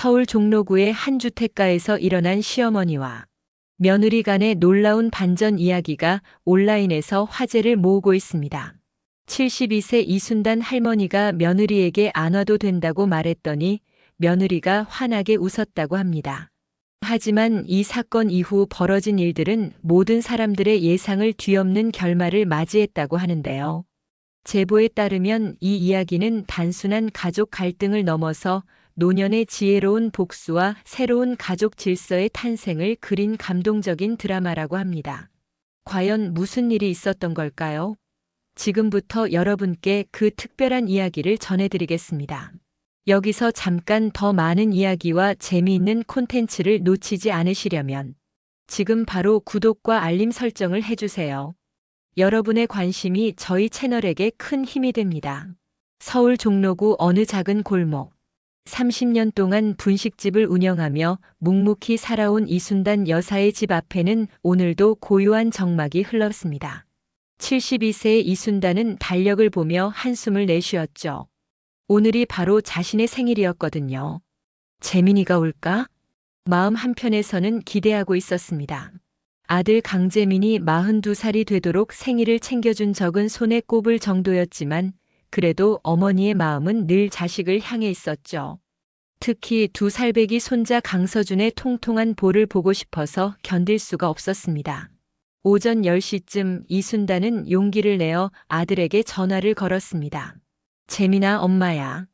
서울 종로구의 한 주택가에서 일어난 시어머니와 며느리 간의 놀라운 반전 이야기가 온라인에서 화제를 모으고 있습니다. 72세 이순단 할머니가 며느리에게 안 와도 된다고 말했더니 며느리가 환하게 웃었다고 합니다. 하지만 이 사건 이후 벌어진 일들은 모든 사람들의 예상을 뒤엎는 결말을 맞이했다고 하는데요. 제보에 따르면 이 이야기는 단순한 가족 갈등을 넘어서 노년의 지혜로운 복수와 새로운 가족 질서의 탄생을 그린 감동적인 드라마라고 합니다. 과연 무슨 일이 있었던 걸까요? 지금부터 여러분께 그 특별한 이야기를 전해드리겠습니다. 여기서 잠깐 더 많은 이야기와 재미있는 콘텐츠를 놓치지 않으시려면 지금 바로 구독과 알림 설정을 해주세요. 여러분의 관심이 저희 채널에게 큰 힘이 됩니다. 서울 종로구 어느 작은 골목. 30년 동안 분식집을 운영하며 묵묵히 살아온 이순단 여사의 집 앞에는 오늘도 고요한 정막이 흘렀습니다. 72세의 이순단은 달력을 보며 한숨을 내쉬었죠. 오늘이 바로 자신의 생일이었거든요. 재민이가 올까? 마음 한편에서는 기대하고 있었습니다. 아들 강재민이 42살이 되도록 생일을 챙겨준 적은 손에 꼽을 정도였지만 그래도 어머니의 마음은 늘 자식을 향해 있었죠. 특히 2살배기 손자 강서준의 통통한 볼을 보고 싶어서 견딜 수가 없었습니다. 오전 10시쯤 이순단은 용기를 내어 아들에게 전화를 걸었습니다. 재민아, 엄마야.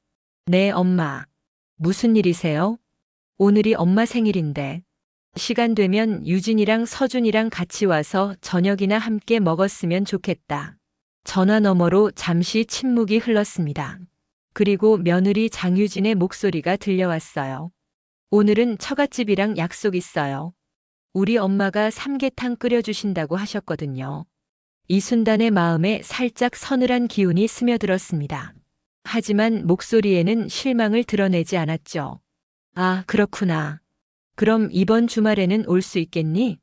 네, 엄마. 무슨 일이세요? 오늘이 엄마 생일인데. 시간 되면 유진이랑 서준이랑 같이 와서 저녁이나 함께 먹었으면 좋겠다. 전화 너머로 잠시 침묵이 흘렀습니다. 그리고 며느리 장유진의 목소리가 들려왔어요. 오늘은 처갓집이랑 약속 있어요. 우리 엄마가 삼계탕 끓여주신다고 하셨거든요. 이순단의 마음에 살짝 서늘한 기운이 스며들었습니다. 하지만 목소리에는 실망을 드러내지 않았죠. 아, 그렇구나. 그럼 이번 주말에는 올 수 있겠니?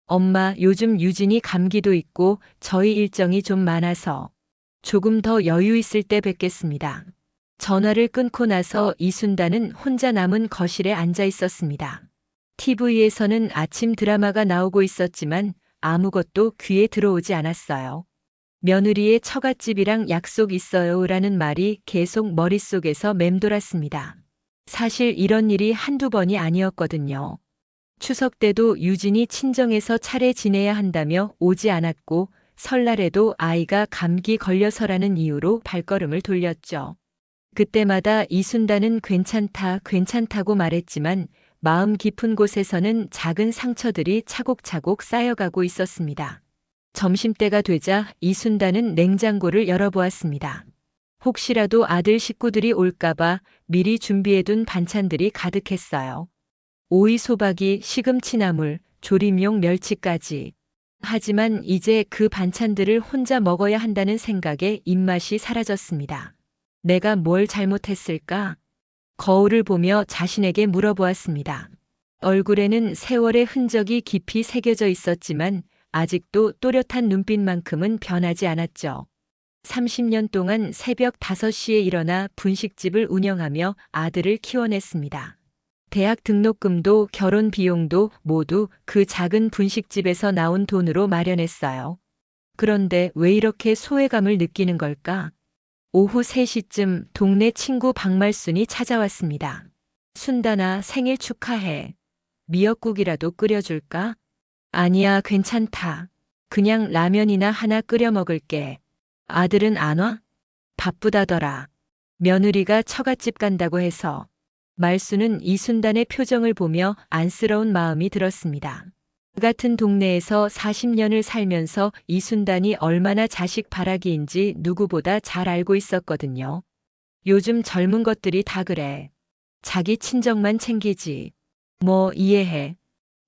엄마, 요즘 유진이 감기도 있고 저희 일정이 좀 많아서 조금 더 여유 있을 때 뵙겠습니다. 전화를 끊고 나서 이순단은 혼자 남은 거실에 앉아 있었습니다. TV에서는 아침 드라마가 나오고 있었지만 아무것도 귀에 들어오지 않았어요. 며느리의 처갓집이랑 약속 있어요라는 말이 계속 머릿속에서 맴돌았습니다. 사실 이런 일이 한두 번이 아니었거든요. 추석 때도 유진이 친정에서 차례 지내야 한다며 오지 않았고 설날에도 아이가 감기 걸려서라는 이유로 발걸음을 돌렸죠. 그때마다 이순단은 괜찮다, 괜찮다고 말했지만 마음 깊은 곳에서는 작은 상처들이 차곡차곡 쌓여가고 있었습니다. 점심때가 되자 이순단은 냉장고를 열어보았습니다. 혹시라도 아들 식구들이 올까봐 미리 준비해둔 반찬들이 가득했어요. 오이 소박이, 시금치나물, 조림용 멸치까지. 하지만 이제 그 반찬들을 혼자 먹어야 한다는 생각에 입맛이 사라졌습니다. 내가 뭘 잘못했을까? 거울을 보며 자신에게 물어보았습니다. 얼굴에는 세월의 흔적이 깊이 새겨져 있었지만 아직도 또렷한 눈빛만큼은 변하지 않았죠. 30년 동안 새벽 5시에 일어나 분식집을 운영하며 아들을 키워냈습니다. 대학 등록금도 결혼 비용도 모두 그 작은 분식집에서 나온 돈으로 마련했어요. 그런데 왜 이렇게 소외감을 느끼는 걸까? 오후 3시쯤 동네 친구 박말순이 찾아왔습니다. 순단아, 생일 축하해. 미역국이라도 끓여줄까? 아니야, 괜찮다. 그냥 라면이나 하나 끓여 먹을게. 아들은 안 와? 바쁘다더라. 며느리가 처갓집 간다고 해서. 말순은 이순단의 표정을 보며 안쓰러운 마음이 들었습니다. 그 같은 동네에서 40년을 살면서 이순단이 얼마나 자식 바라기인지 누구보다 잘 알고 있었거든요. 요즘 젊은 것들이 다 그래. 자기 친정만 챙기지. 뭐 이해해.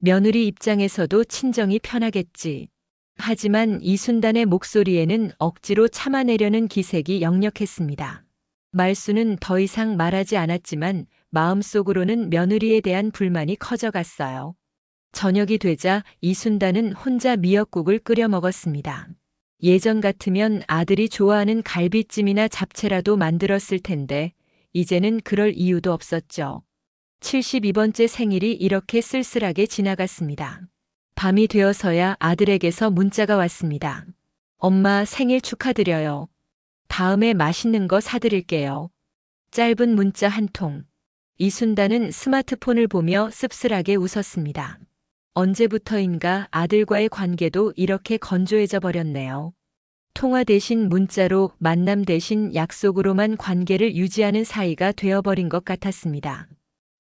며느리 입장에서도 친정이 편하겠지. 하지만 이순단의 목소리에는 억지로 참아내려는 기색이 역력했습니다. 말수는 더 이상 말하지 않았지만 마음속으로는 며느리에 대한 불만이 커져갔어요. 저녁이 되자 이순단은 혼자 미역국을 끓여 먹었습니다. 예전 같으면 아들이 좋아하는 갈비찜이나 잡채라도 만들었을 텐데 이제는 그럴 이유도 없었죠. 72번째 생일이 이렇게 쓸쓸하게 지나갔습니다. 밤이 되어서야 아들에게서 문자가 왔습니다. 엄마 생일 축하드려요. 다음에 맛있는 거 사드릴게요. 짧은 문자 한 통. 이순단은 스마트폰을 보며 씁쓸하게 웃었습니다. 언제부터인가 아들과의 관계도 이렇게 건조해져 버렸네요. 통화 대신 문자로, 만남 대신 약속으로만 관계를 유지하는 사이가 되어버린 것 같았습니다.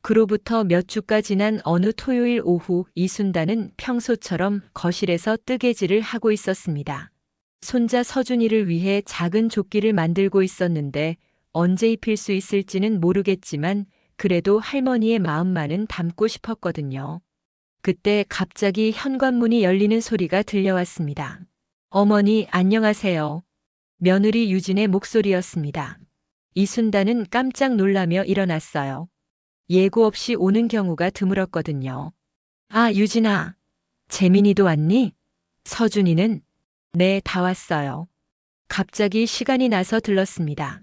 그로부터 몇 주가 지난 어느 토요일 오후 이순단은 평소처럼 거실에서 뜨개질을 하고 있었습니다. 손자 서준이를 위해 작은 조끼를 만들고 있었는데 언제 입힐 수 있을지는 모르겠지만 그래도 할머니의 마음만은 담고 싶었거든요. 그때 갑자기 현관문이 열리는 소리가 들려왔습니다. 어머니, 안녕하세요. 며느리 유진의 목소리였습니다. 이순단은 깜짝 놀라며 일어났어요. 예고 없이 오는 경우가 드물었거든요. 아, 유진아. 재민이도 왔니? 서준이는? 네, 다 왔어요. 갑자기 시간이 나서 들렀습니다.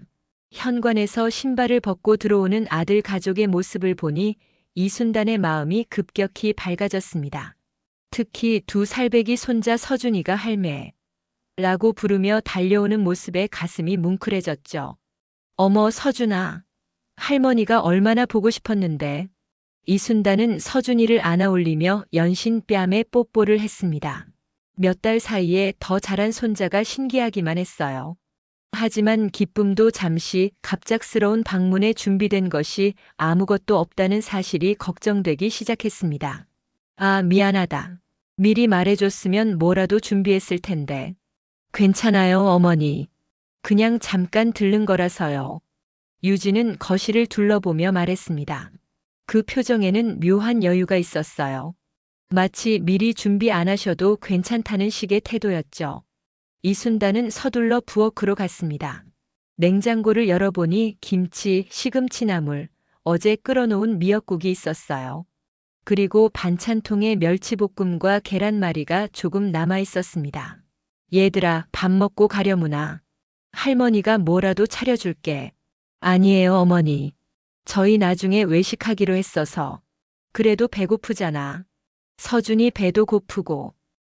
현관에서 신발을 벗고 들어오는 아들 가족의 모습을 보니 이순단의 마음이 급격히 밝아졌습니다. 특히 2살배기 손자 서준이가 할매라고 부르며 달려오는 모습에 가슴이 뭉클해졌죠. 어머, 서준아. 할머니가 얼마나 보고 싶었는데. 이순단은 서준이를 안아올리며 연신 뺨에 뽀뽀를 했습니다. 몇 달 사이에 더 자란 손자가 신기하기만 했어요. 하지만 기쁨도 잠시, 갑작스러운 방문에 준비된 것이 아무것도 없다는 사실이 걱정되기 시작했습니다. 아, 미안하다. 미리 말해줬으면 뭐라도 준비했을 텐데. 괜찮아요, 어머니. 그냥 잠깐 들른 거라서요. 유진은 거실을 둘러보며 말했습니다. 그 표정에는 묘한 여유가 있었어요. 마치 미리 준비 안 하셔도 괜찮다는 식의 태도였죠. 이순단은 서둘러 부엌으로 갔습니다. 냉장고를 열어보니 김치, 시금치나물, 어제 끓여놓은 미역국이 있었어요. 그리고 반찬통에 멸치볶음과 계란말이가 조금 남아 있었습니다. 얘들아, 밥 먹고 가려무나. 할머니가 뭐라도 차려줄게. 아니에요, 어머니. 저희 나중에 외식하기로 했어서. 그래도 배고프잖아. 서준이 배도 고프고.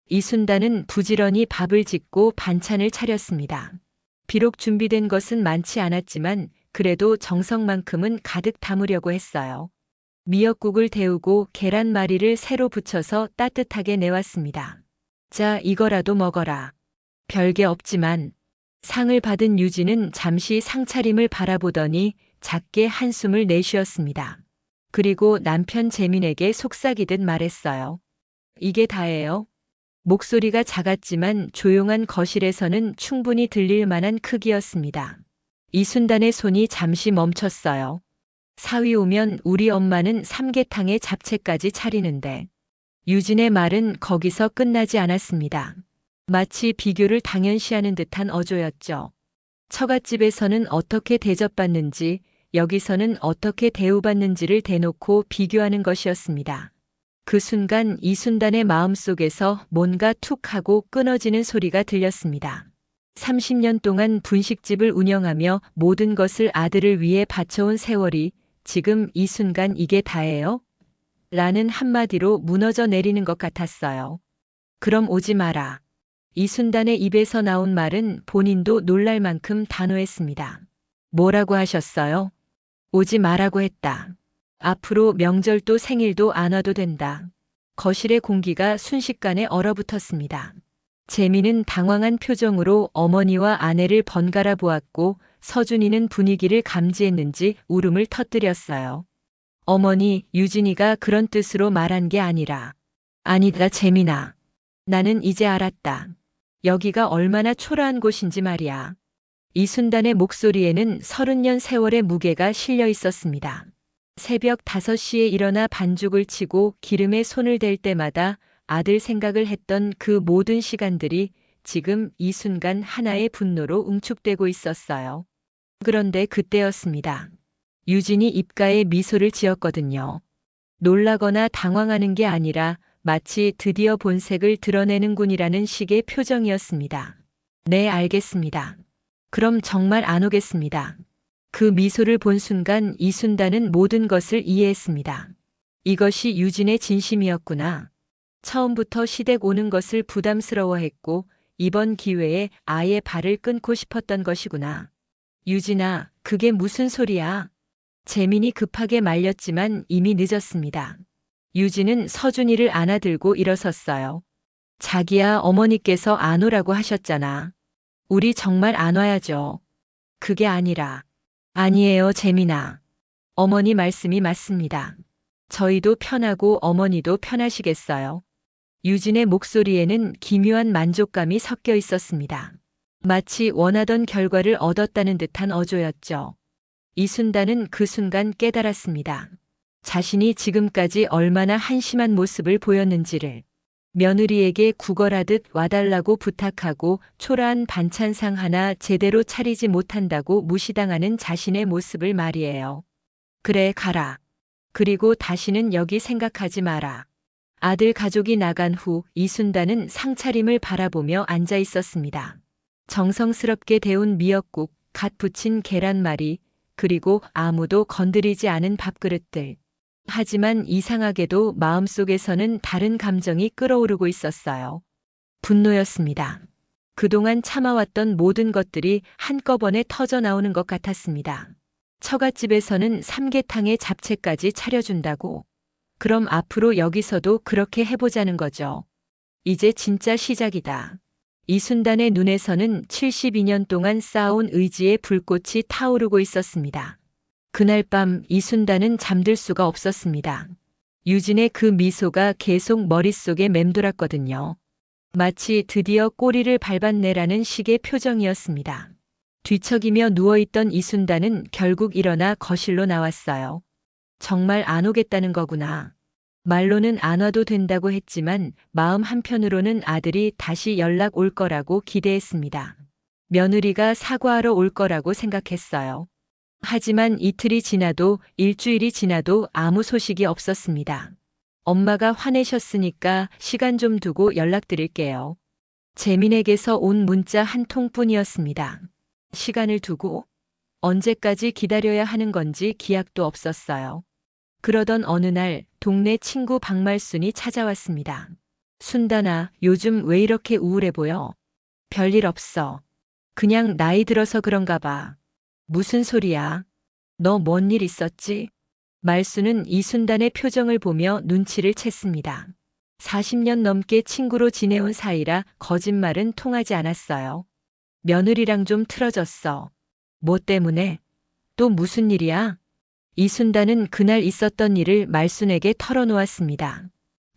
이순단은 부지런히 밥을 짓고 반찬을 차렸습니다. 비록 준비된 것은 많지 않았지만 그래도 정성만큼은 가득 담으려고 했어요. 미역국을 데우고 계란말이를 새로 부쳐서 따뜻하게 내왔습니다. 자, 이거라도 먹어라. 별게 없지만. 상을 받은 유진은 잠시 상차림을 바라보더니 작게 한숨을 내쉬었습니다. 그리고 남편 재민에게 속삭이듯 말했어요. 이게 다예요. 목소리가 작았지만 조용한 거실에서는 충분히 들릴 만한 크기였습니다. 이순단의 손이 잠시 멈췄어요. 사위 오면 우리 엄마는 삼계탕에 잡채까지 차리는데. 유진의 말은 거기서 끝나지 않았습니다. 마치 비교를 당연시하는 듯한 어조였죠. 처갓집에서는 어떻게 대접받는지, 여기서는 어떻게 대우받는지를 대놓고 비교하는 것이었습니다. 그 순간 이순단의 마음속에서 뭔가 툭 하고 끊어지는 소리가 들렸습니다. 30년 동안 분식집을 운영하며 모든 것을 아들을 위해 바쳐온 세월이 지금 이 순간 이게 다예요? 라는 한마디로 무너져 내리는 것 같았어요. 그럼 오지 마라. 이순단의 입에서 나온 말은 본인도 놀랄 만큼 단호했습니다. 뭐라고 하셨어요? 오지 마라고 했다. 앞으로 명절도 생일도 안 와도 된다. 거실의 공기가 순식간에 얼어붙었습니다. 재미는 당황한 표정으로 어머니와 아내를 번갈아 보았고 서준이는 분위기를 감지했는지 울음을 터뜨렸어요. 어머니, 유진이가 그런 뜻으로 말한 게 아니라. 아니다, 재민아. 나는 이제 알았다. 여기가 얼마나 초라한 곳인지 말이야. 이순단의 목소리에는 30년 세월의 무게가 실려 있었습니다. 새벽 5시에 일어나 반죽을 치고 기름에 손을 댈 때마다 아들 생각을 했던 그 모든 시간들이 지금 이 순간 하나의 분노로 응축되고 있었어요. 그런데 그때였습니다. 유진이 입가에 미소를 지었거든요. 놀라거나 당황하는 게 아니라 마치 드디어 본색을 드러내는군이라는 식의 표정이었습니다. 네, 알겠습니다. 그럼 정말 안 오겠습니다. 그 미소를 본 순간 이순단은 모든 것을 이해했습니다. 이것이 유진의 진심이었구나. 처음부터 시댁 오는 것을 부담스러워했고 이번 기회에 아예 발을 끊고 싶었던 것이구나. 유진아, 그게 무슨 소리야? 재민이 급하게 말렸지만 이미 늦었습니다. 유진은 서준이를 안아들고 일어섰어요. 자기야, 어머니께서 안 오라고 하셨잖아. 우리 정말 안 와야죠. 그게 아니라. 아니에요, 재민아. 어머니 말씀이 맞습니다. 저희도 편하고 어머니도 편하시겠어요. 유진의 목소리에는 기묘한 만족감이 섞여 있었습니다. 마치 원하던 결과를 얻었다는 듯한 어조였죠. 이순단은 그 순간 깨달았습니다. 자신이 지금까지 얼마나 한심한 모습을 보였는지를. 며느리에게 구걸하듯 와달라고 부탁하고 초라한 반찬상 하나 제대로 차리지 못한다고 무시당하는 자신의 모습을 말이에요. 그래, 가라. 그리고 다시는 여기 생각하지 마라. 아들 가족이 나간 후 이순단은 상차림을 바라보며 앉아 있었습니다. 정성스럽게 데운 미역국, 갓 부친 계란말이, 그리고 아무도 건드리지 않은 밥그릇들. 하지만 이상하게도 마음속에서는 다른 감정이 끓어오르고 있었어요. 분노였습니다. 그동안 참아왔던 모든 것들이 한꺼번에 터져 나오는 것 같았습니다. 처갓집에서는 삼계탕에 잡채까지 차려준다고. 그럼 앞으로 여기서도 그렇게 해보자는 거죠. 이제 진짜 시작이다. 이순단의 눈에서는 72년 동안 쌓아온 의지의 불꽃이 타오르고 있었습니다. 그날 밤 이순단은 잠들 수가 없었습니다. 유진의 그 미소가 계속 머릿속에 맴돌았거든요. 마치 드디어 꼬리를 밟았네라는 식의 표정이었습니다. 뒤척이며 누워있던 이순단은 결국 일어나 거실로 나왔어요. 정말 안 오겠다는 거구나. 말로는 안 와도 된다고 했지만 마음 한편으로는 아들이 다시 연락 올 거라고 기대했습니다. 며느리가 사과하러 올 거라고 생각했어요. 하지만 이틀이 지나도 일주일이 지나도 아무 소식이 없었습니다. 엄마가 화내셨으니까 시간 좀 두고 연락드릴게요. 재민에게서 온 문자 한 통뿐이었습니다. 시간을 두고 언제까지 기다려야 하는 건지 기약도 없었어요. 그러던 어느 날 동네 친구 박말순이 찾아왔습니다. 순단아, 요즘 왜 이렇게 우울해 보여? 별일 없어. 그냥 나이 들어서 그런가 봐. 무슨 소리야? 너 뭔 일 있었지? 말순은 이순단의 표정을 보며 눈치를 챘습니다. 40년 넘게 친구로 지내온 사이라 거짓말은 통하지 않았어요. 며느리랑 좀 틀어졌어. 뭐 때문에? 또 무슨 일이야? 이순단은 그날 있었던 일을 말순에게 털어놓았습니다.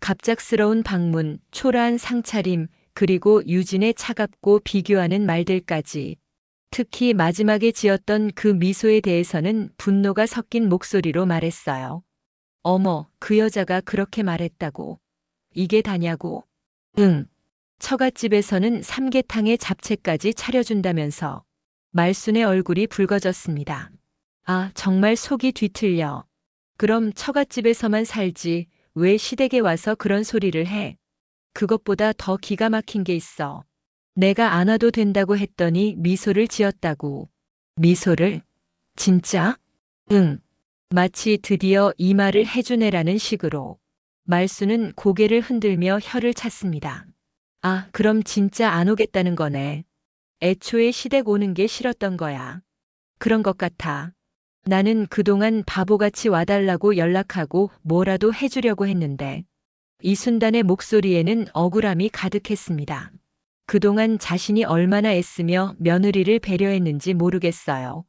갑작스러운 방문, 초라한 상차림, 그리고 유진의 차갑고 비교하는 말들까지. 특히 마지막에 지었던 그 미소에 대해서는 분노가 섞인 목소리로 말했어요. 어머, 그 여자가 그렇게 말했다고. 이게 다냐고. 응. 처갓집에서는 삼계탕에 잡채까지 차려준다면서. 말순의 얼굴이 붉어졌습니다. 아, 정말 속이 뒤틀려. 그럼 처갓집에서만 살지 왜 시댁에 와서 그런 소리를 해? 그것보다 더 기가 막힌 게 있어. 내가 안 와도 된다고 했더니 미소를 지었다고. 미소를? 진짜? 응. 마치 드디어 이 말을 해주네라는 식으로. 말순은 고개를 흔들며 혀를 찼습니다. 아, 그럼 진짜 안 오겠다는 거네. 애초에 시댁 오는 게 싫었던 거야. 그런 것 같아. 나는 그동안 바보같이 와달라고 연락하고 뭐라도 해주려고 했는데. 이순단의 목소리에는 억울함이 가득했습니다. 그동안 자신이 얼마나 애쓰며 며느리를 배려했는지 모르겠어요.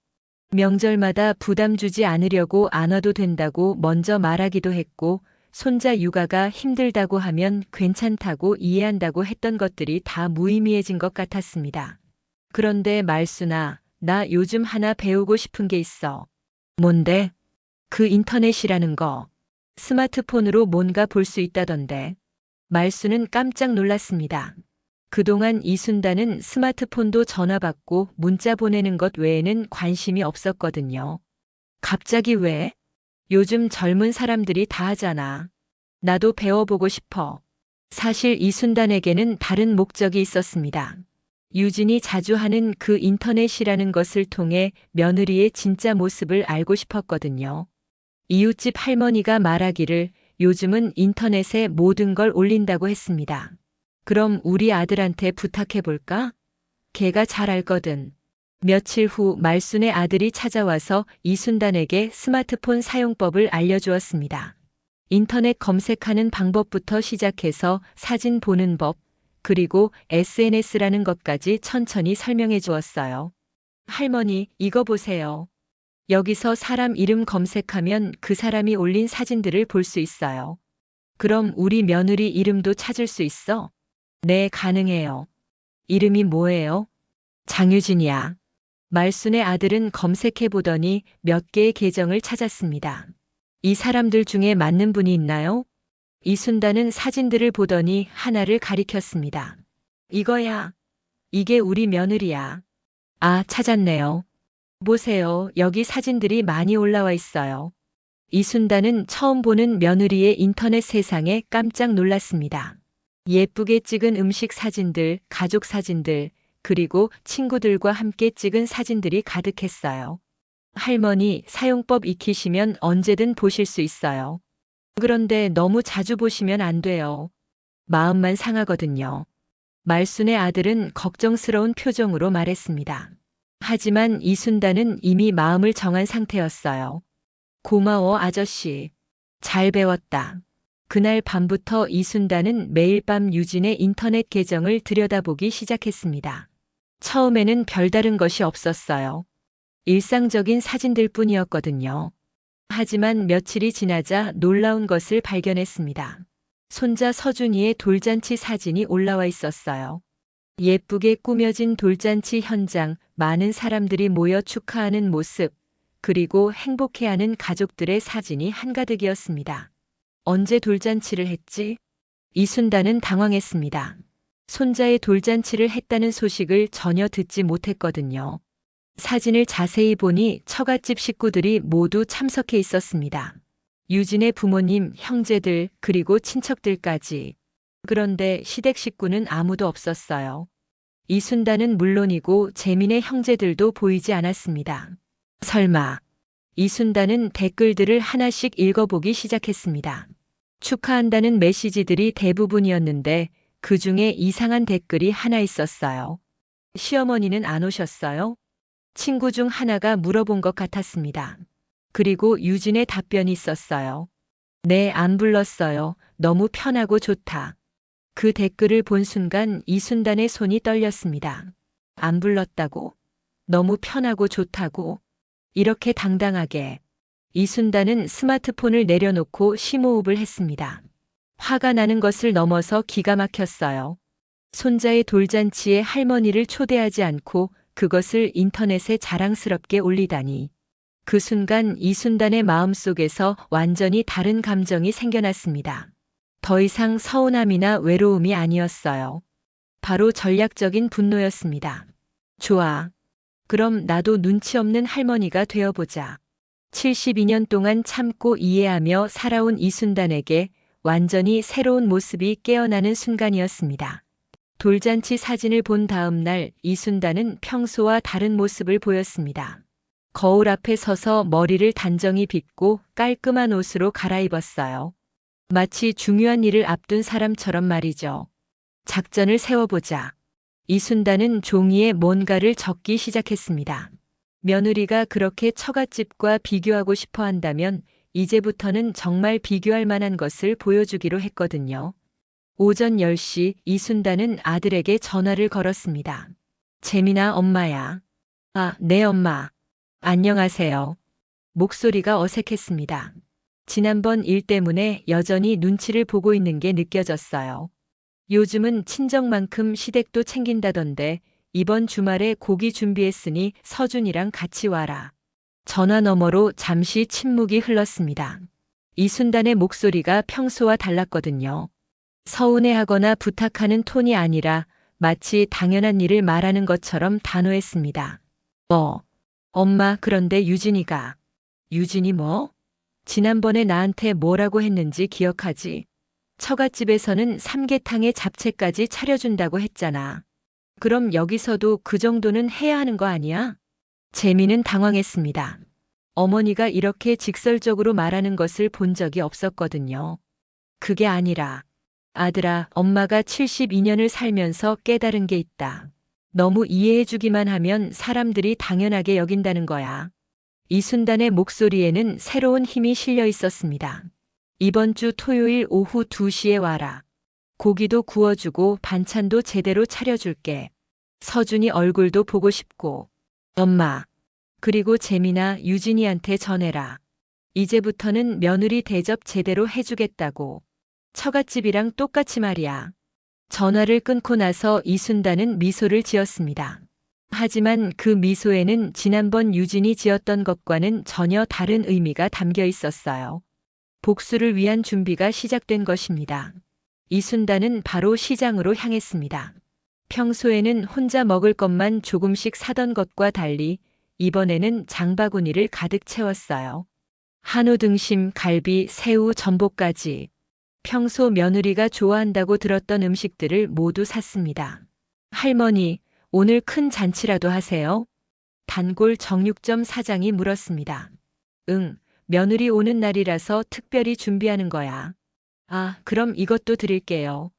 명절마다 부담 주지 않으려고 안 와도 된다고 먼저 말하기도 했고, 손자 육아가 힘들다고 하면 괜찮다고 이해한다고 했던 것들이 다 무의미해진 것 같았습니다. 그런데 말순아, 나 요즘 하나 배우고 싶은 게 있어. 뭔데? 그 인터넷이라는 거. 스마트폰으로 뭔가 볼 수 있다던데. 말순은 깜짝 놀랐습니다. 그동안 이순단은 스마트폰도 전화 받고 문자 보내는 것 외에는 관심이 없었거든요. 갑자기 왜? 요즘 젊은 사람들이 다 하잖아. 나도 배워보고 싶어. 사실 이순단에게는 다른 목적이 있었습니다. 유진이 자주 하는 그 인터넷이라는 것을 통해 며느리의 진짜 모습을 알고 싶었거든요. 이웃집 할머니가 말하기를 요즘은 인터넷에 모든 걸 올린다고 했습니다. 그럼 우리 아들한테 부탁해 볼까? 걔가 잘 알거든. 며칠 후 말순의 아들이 찾아와서 이순단에게 스마트폰 사용법을 알려주었습니다. 인터넷 검색하는 방법부터 시작해서 사진 보는 법, 그리고 SNS라는 것까지 천천히 설명해 주었어요. 할머니, 이거 보세요. 여기서 사람 이름 검색하면 그 사람이 올린 사진들을 볼 수 있어요. 그럼 우리 며느리 이름도 찾을 수 있어? 네, 가능해요. 이름이 뭐예요? 장유진이야. 말순의 아들은 검색해 보더니 몇 개의 계정을 찾았습니다. 이 사람들 중에 맞는 분이 있나요? 이순단은 사진들을 보더니 하나를 가리켰습니다. 이거야. 이게 우리 며느리야. 아, 찾았네요. 보세요. 여기 사진들이 많이 올라와 있어요. 이순단은 처음 보는 며느리의 인터넷 세상에 깜짝 놀랐습니다. 예쁘게 찍은 음식 사진들, 가족 사진들, 그리고 친구들과 함께 찍은 사진들이 가득했어요. 할머니, 사용법 익히시면 언제든 보실 수 있어요. 그런데 너무 자주 보시면 안 돼요. 마음만 상하거든요. 말순의 아들은 걱정스러운 표정으로 말했습니다. 하지만 이순단은 이미 마음을 정한 상태였어요. 고마워, 아저씨. 잘 배웠다. 그날 밤부터 이순단은 매일 밤 유진의 인터넷 계정을 들여다보기 시작했습니다. 처음에는 별다른 것이 없었어요. 일상적인 사진들 뿐이었거든요. 하지만 며칠이 지나자 놀라운 것을 발견했습니다. 손자 서준이의 돌잔치 사진이 올라와 있었어요. 예쁘게 꾸며진 돌잔치 현장, 많은 사람들이 모여 축하하는 모습, 그리고 행복해하는 가족들의 사진이 한가득이었습니다. 언제 돌잔치를 했지? 이순단은 당황했습니다. 손자의 돌잔치를 했다는 소식을 전혀 듣지 못했거든요. 사진을 자세히 보니 처갓집 식구들이 모두 참석해 있었습니다. 유진의 부모님, 형제들, 그리고 친척들까지. 그런데 시댁 식구는 아무도 없었어요. 이순단은 물론이고 재민의 형제들도 보이지 않았습니다. 설마. 이순단은 댓글들을 하나씩 읽어보기 시작했습니다. 축하한다는 메시지들이 대부분이었는데 그 중에 이상한 댓글이 하나 있었어요. 시어머니는 안 오셨어요? 친구 중 하나가 물어본 것 같았습니다. 그리고 유진의 답변이 있었어요. 네, 안 불렀어요. 너무 편하고 좋다. 그 댓글을 본 순간 이순단의 손이 떨렸습니다. 안 불렀다고? 너무 편하고 좋다고? 이렇게 당당하게. 이순단은 스마트폰을 내려놓고 심호흡을 했습니다. 화가 나는 것을 넘어서 기가 막혔어요. 손자의 돌잔치에 할머니를 초대하지 않고 그것을 인터넷에 자랑스럽게 올리다니. 그 순간 이순단의 마음속에서 완전히 다른 감정이 생겨났습니다. 더 이상 서운함이나 외로움이 아니었어요. 바로 전략적인 분노였습니다. 좋아. 그럼 나도 눈치 없는 할머니가 되어보자. 72년 동안 참고 이해하며 살아온 이순단에게 완전히 새로운 모습이 깨어나는 순간이었습니다. 돌잔치 사진을 본 다음 날 이순단은 평소와 다른 모습을 보였습니다. 거울 앞에 서서 머리를 단정히 빗고 깔끔한 옷으로 갈아입었어요. 마치 중요한 일을 앞둔 사람처럼 말이죠. 작전을 세워보자. 이순단은 종이에 뭔가를 적기 시작했습니다. 며느리가 그렇게 처갓집과 비교하고 싶어 한다면 이제부터는 정말 비교할 만한 것을 보여주기로 했거든요. 오전 10시 이순단은 아들에게 전화를 걸었습니다. 재민아, 엄마야. 아, 네, 엄마. 안녕하세요. 목소리가 어색했습니다. 지난번 일 때문에 여전히 눈치를 보고 있는 게 느껴졌어요. 요즘은 친정만큼 시댁도 챙긴다던데 이번 주말에 고기 준비했으니 서준이랑 같이 와라. 전화 너머로 잠시 침묵이 흘렀습니다. 이순단의 목소리가 평소와 달랐거든요. 서운해하거나 부탁하는 톤이 아니라 마치 당연한 일을 말하는 것처럼 단호했습니다. 엄마, 그런데 유진이가. 유진이 뭐? 지난번에 나한테 뭐라고 했는지 기억하지? 처갓집에서는 삼계탕에 잡채까지 차려준다고 했잖아. 그럼 여기서도 그 정도는 해야 하는 거 아니야? 재미는 당황했습니다. 어머니가 이렇게 직설적으로 말하는 것을 본 적이 없었거든요. 그게 아니라, 아들아, 엄마가 72년을 살면서 깨달은 게 있다. 너무 이해해주기만 하면 사람들이 당연하게 여긴다는 거야. 이순단의 목소리에는 새로운 힘이 실려 있었습니다. 이번 주 토요일 오후 2시에 와라. 고기도 구워주고 반찬도 제대로 차려줄게. 서준이 얼굴도 보고 싶고. 엄마. 그리고 재민아, 유진이한테 전해라. 이제부터는 며느리 대접 제대로 해주겠다고. 처갓집이랑 똑같이 말이야. 전화를 끊고 나서 이순단은 미소를 지었습니다. 하지만 그 미소에는 지난번 유진이 지었던 것과는 전혀 다른 의미가 담겨 있었어요. 복수를 위한 준비가 시작된 것입니다. 이순단은 바로 시장으로 향했습니다. 평소에는 혼자 먹을 것만 조금씩 사던 것과 달리 이번에는 장바구니를 가득 채웠어요. 한우 등심, 갈비, 새우, 전복까지. 평소 며느리가 좋아한다고 들었던 음식들을 모두 샀습니다. 할머니, 오늘 큰 잔치라도 하세요? 단골 정육점 사장이 물었습니다. 응, 며느리 오는 날이라서 특별히 준비하는 거야. 아, 그럼 이것도 드릴게요.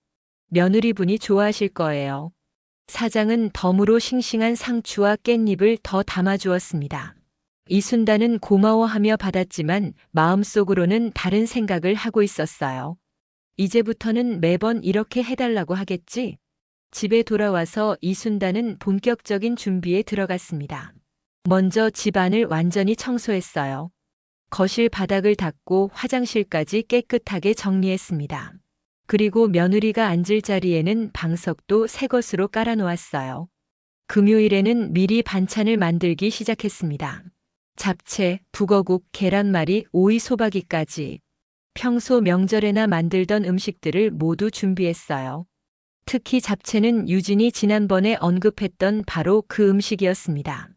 며느리분이 좋아하실 거예요. 사장은 덤으로 싱싱한 상추와 깻잎을 더 담아주었습니다. 이순단은 고마워하며 받았지만 마음속으로는 다른 생각을 하고 있었어요. 이제부터는 매번 이렇게 해달라고 하겠지? 집에 돌아와서 이순단은 본격적인 준비에 들어갔습니다. 먼저 집 안을 완전히 청소했어요. 거실 바닥을 닦고 화장실까지 깨끗하게 정리했습니다. 그리고 며느리가 앉을 자리에는 방석도 새 것으로 깔아놓았어요. 금요일에는 미리 반찬을 만들기 시작했습니다. 잡채, 북어국, 계란말이, 오이 소박이까지. 평소 명절에나 만들던 음식들을 모두 준비했어요. 특히 잡채는 유진이 지난번에 언급했던 바로 그 음식이었습니다.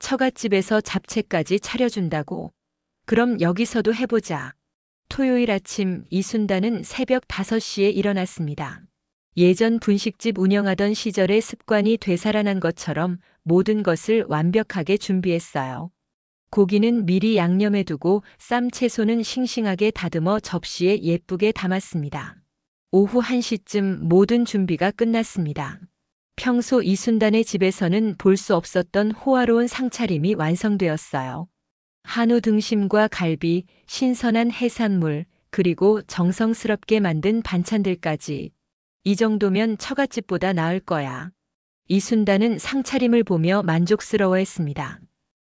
처갓집에서 잡채까지 차려준다고. 그럼 여기서도 해보자. 토요일 아침 이순단은 새벽 5시에 일어났습니다. 예전 분식집 운영하던 시절의 습관이 되살아난 것처럼 모든 것을 완벽하게 준비했어요. 고기는 미리 양념해두고 쌈 채소는 싱싱하게 다듬어 접시에 예쁘게 담았습니다. 오후 1시쯤 모든 준비가 끝났습니다. 평소 이순단의 집에서는 볼 수 없었던 호화로운 상차림이 완성되었어요. 한우 등심과 갈비, 신선한 해산물, 그리고 정성스럽게 만든 반찬들까지. 이 정도면 처갓집보다 나을 거야. 이순단은 상차림을 보며 만족스러워했습니다.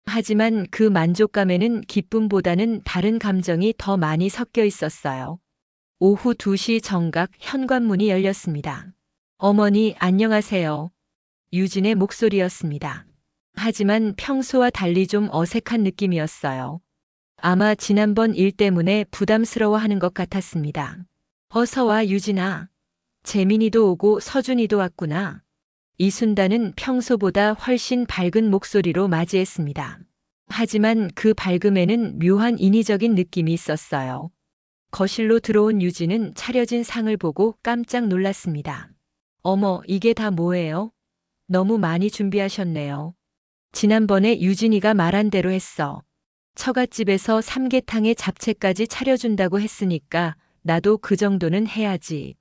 하지만 그 만족감에는 기쁨보다는 다른 감정이 더 많이 섞여 있었어요. 오후 2시 정각 현관문이 열렸습니다. 어머니, 안녕하세요. 유진의 목소리였습니다. 하지만 평소와 달리 좀 어색한 느낌이었어요. 아마 지난번 일 때문에 부담스러워하는 것 같았습니다. 어서 와, 유진아. 재민이도 오고 서준이도 왔구나. 이순단은 평소보다 훨씬 밝은 목소리로 맞이했습니다. 하지만 그 밝음에는 묘한 인위적인 느낌이 있었어요. 거실로 들어온 유진은 차려진 상을 보고 깜짝 놀랐습니다. 어머, 이게 다 뭐예요? 너무 많이 준비하셨네요. 지난번에 유진이가 말한 대로 했어. 처갓집에서 삼계탕에 잡채까지 차려준다고 했으니까 나도 그 정도는 해야지.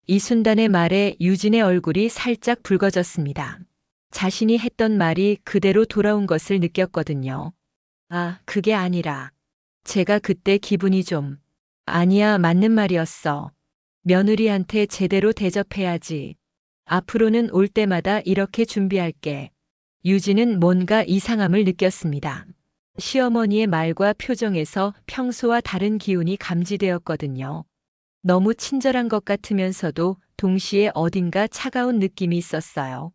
이순단의 말에 유진의 얼굴이 살짝 붉어졌습니다. 자신이 했던 말이 그대로 돌아온 것을 느꼈거든요. 아, 그게 아니라. 제가 그때 기분이 좀. 아니야, 맞는 말이었어. 며느리한테 제대로 대접해야지. 앞으로는 올 때마다 이렇게 준비할게. 유진은 뭔가 이상함을 느꼈습니다. 시어머니의 말과 표정에서 평소와 다른 기운이 감지되었거든요. 너무 친절한 것 같으면서도 동시에 어딘가 차가운 느낌이 있었어요.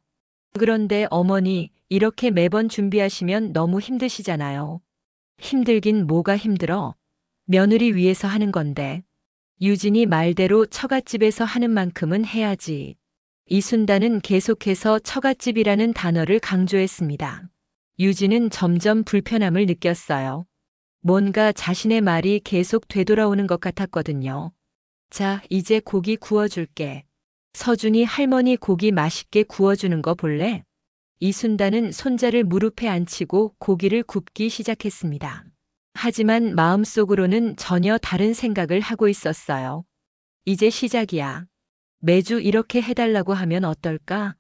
그런데 어머니, 이렇게 매번 준비하시면 너무 힘드시잖아요. 힘들긴 뭐가 힘들어? 며느리 위해서 하는 건데. 유진이 말대로 처갓집에서 하는 만큼은 해야지. 이순단은 계속해서 처갓집이라는 단어를 강조했습니다. 유진은 점점 불편함을 느꼈어요. 뭔가 자신의 말이 계속 되돌아오는 것 같았거든요. 자, 이제 고기 구워줄게. 서준이 할머니 고기 맛있게 구워주는 거 볼래? 이순단은 손자를 무릎에 앉히고 고기를 굽기 시작했습니다. 하지만 마음속으로는 전혀 다른 생각을 하고 있었어요. 이제 시작이야. 매주 이렇게 해달라고 하면 어떨까?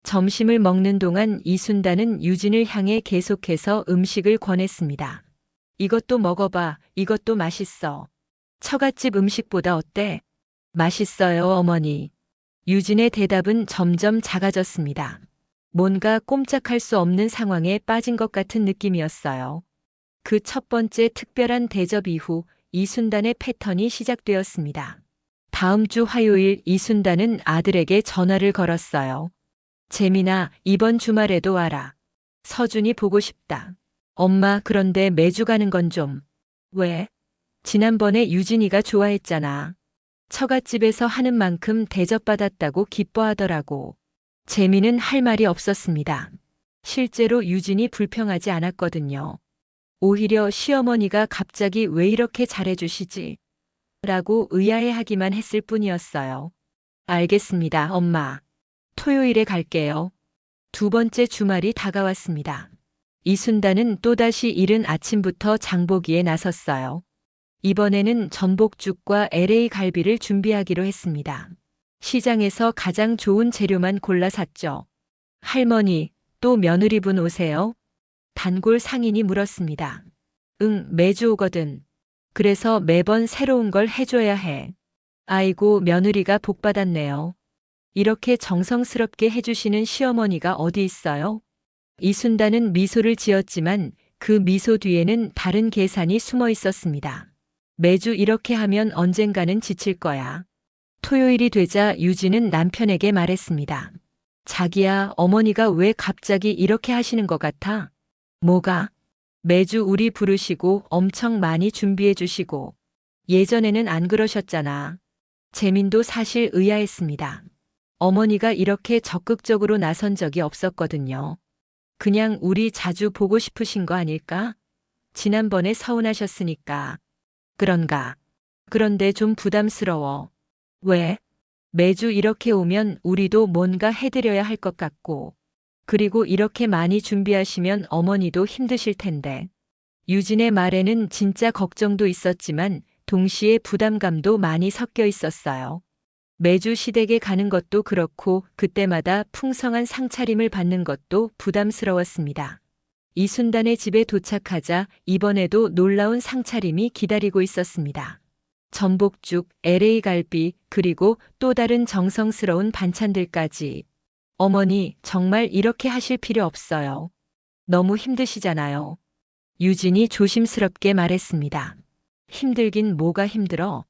점심을 먹는 동안 이순단은 유진을 향해 계속해서 음식을 권했습니다. 이것도 먹어봐. 이것도 맛있어. 처갓집 음식보다 어때? 맛있어요, 어머니. 유진의 대답은 점점 작아졌습니다. 뭔가 꼼짝할 수 없는 상황에 빠진 것 같은 느낌이었어요. 그 첫 번째 특별한 대접 이후 이순단의 패턴이 시작되었습니다. 다음 주 화요일 이순단은 아들에게 전화를 걸었어요. 재민아, 이번 주말에도 와라. 서준이 보고 싶다. 엄마, 그런데 매주 가는 건 좀. 왜? 지난번에 유진이가 좋아했잖아. 처갓집에서 하는 만큼 대접받았다고 기뻐하더라고. 재민은 할 말이 없었습니다. 실제로 유진이 불평하지 않았거든요. 오히려 시어머니가 갑자기 왜 이렇게 잘해주시지? 라고 의아해하기만 했을 뿐이었어요. 알겠습니다, 엄마. 토요일에 갈게요. 두 번째 주말이 다가왔습니다. 이순단은 또다시 이른 아침부터 장보기에 나섰어요. 이번에는 전복죽과 LA 갈비를 준비하기로 했습니다. 시장에서 가장 좋은 재료만 골라 샀죠. 할머니, 또 며느리분 오세요? 단골 상인이 물었습니다. 응, 매주 오거든. 그래서 매번 새로운 걸 해줘야 해. 아이고, 며느리가 복 받았네요. 이렇게 정성스럽게 해주시는 시어머니가 어디 있어요? 이순단은 미소를 지었지만 그 미소 뒤에는 다른 계산이 숨어 있었습니다. 매주 이렇게 하면 언젠가는 지칠 거야. 토요일이 되자 유진은 남편에게 말했습니다. 자기야, 어머니가 왜 갑자기 이렇게 하시는 것 같아? 뭐가? 매주 우리 부르시고 엄청 많이 준비해 주시고. 예전에는 안 그러셨잖아. 재민도 사실 의아했습니다. 어머니가 이렇게 적극적으로 나선 적이 없었거든요. 그냥 우리 자주 보고 싶으신 거 아닐까? 지난번에 서운하셨으니까. 그런가? 그런데 좀 부담스러워. 왜? 매주 이렇게 오면 우리도 뭔가 해드려야 할 것 같고. 그리고 이렇게 많이 준비하시면 어머니도 힘드실 텐데. 유진의 말에는 진짜 걱정도 있었지만 동시에 부담감도 많이 섞여 있었어요. 매주 시댁에 가는 것도 그렇고 그때마다 풍성한 상차림을 받는 것도 부담스러웠습니다. 이순단의 집에 도착하자 이번에도 놀라운 상차림이 기다리고 있었습니다. 전복죽, LA 갈비, 그리고 또 다른 정성스러운 반찬들까지. 어머니, 정말 이렇게 하실 필요 없어요. 너무 힘드시잖아요. 유진이 조심스럽게 말했습니다. 힘들긴 뭐가 힘들어?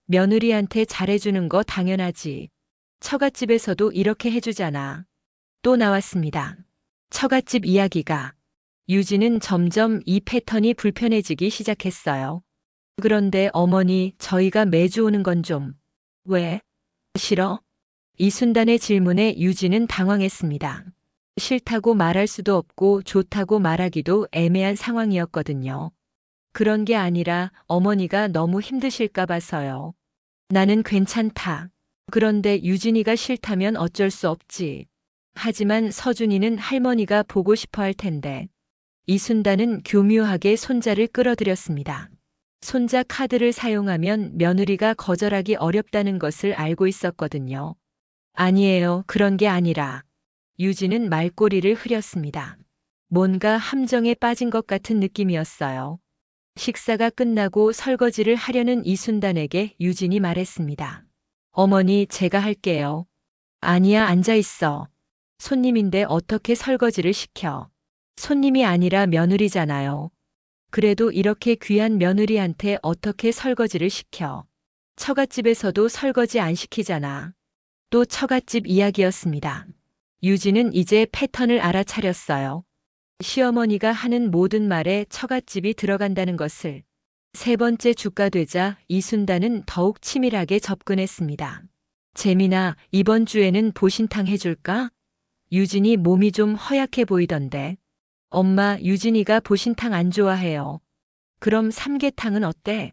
며느리한테 잘해주는 거 당연하지. 처갓집에서도 이렇게 해주잖아. 또 나왔습니다. 처갓집 이야기가. 유진은 점점 이 패턴이 불편해지기 시작했어요. 그런데 어머니, 저희가 매주 오는 건 좀. 왜? 싫어? 이순단의 질문에 유진은 당황했습니다. 싫다고 말할 수도 없고 좋다고 말하기도 애매한 상황이었거든요. 그런 게 아니라 어머니가 너무 힘드실까 봐서요. 나는 괜찮다. 그런데 유진이가 싫다면 어쩔 수 없지. 하지만 서준이는 할머니가 보고 싶어 할 텐데. 이순단은 교묘하게 손자를 끌어들였습니다. 손자 카드를 사용하면 며느리가 거절하기 어렵다는 것을 알고 있었거든요. 아니에요. 그런 게 아니라. 유진은 말꼬리를 흐렸습니다. 뭔가 함정에 빠진 것 같은 느낌이었어요. 식사가 끝나고 설거지를 하려는 이순단에게 유진이 말했습니다. 어머니, 제가 할게요. 아니야, 앉아 있어. 손님인데 어떻게 설거지를 시켜. 손님이 아니라 며느리잖아요. 그래도 이렇게 귀한 며느리한테 어떻게 설거지를 시켜. 처갓집에서도 설거지 안 시키잖아. 또 처갓집 이야기였습니다. 유진은 이제 패턴을 알아차렸어요. 시어머니가 하는 모든 말에 처갓집이 들어간다는 것을. 세 번째 주가 되자 이순단은 더욱 치밀하게 접근했습니다. 재민아, 이번 주에는 보신탕 해줄까? 유진이 몸이 좀 허약해 보이던데. 엄마, 유진이가 보신탕 안 좋아해요. 그럼 삼계탕은 어때?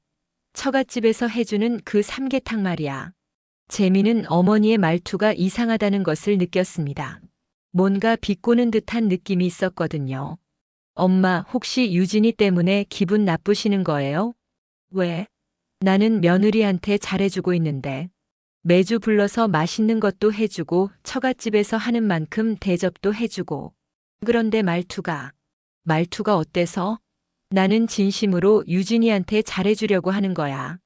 처갓집에서 해주는 그 삼계탕 말이야. 재미는 어머니의 말투가 이상하다는 것을 느꼈습니다. 뭔가 비꼬는 듯한 느낌이 있었거든요. 엄마, 혹시 유진이 때문에 기분 나쁘시는 거예요? 왜? 나는 며느리한테 잘해주고 있는데. 매주 불러서 맛있는 것도 해주고 처갓집에서 하는 만큼 대접도 해주고. 그런데 말투가 어때서? 나는 진심으로 유진이한테 잘해주려고 하는 거야.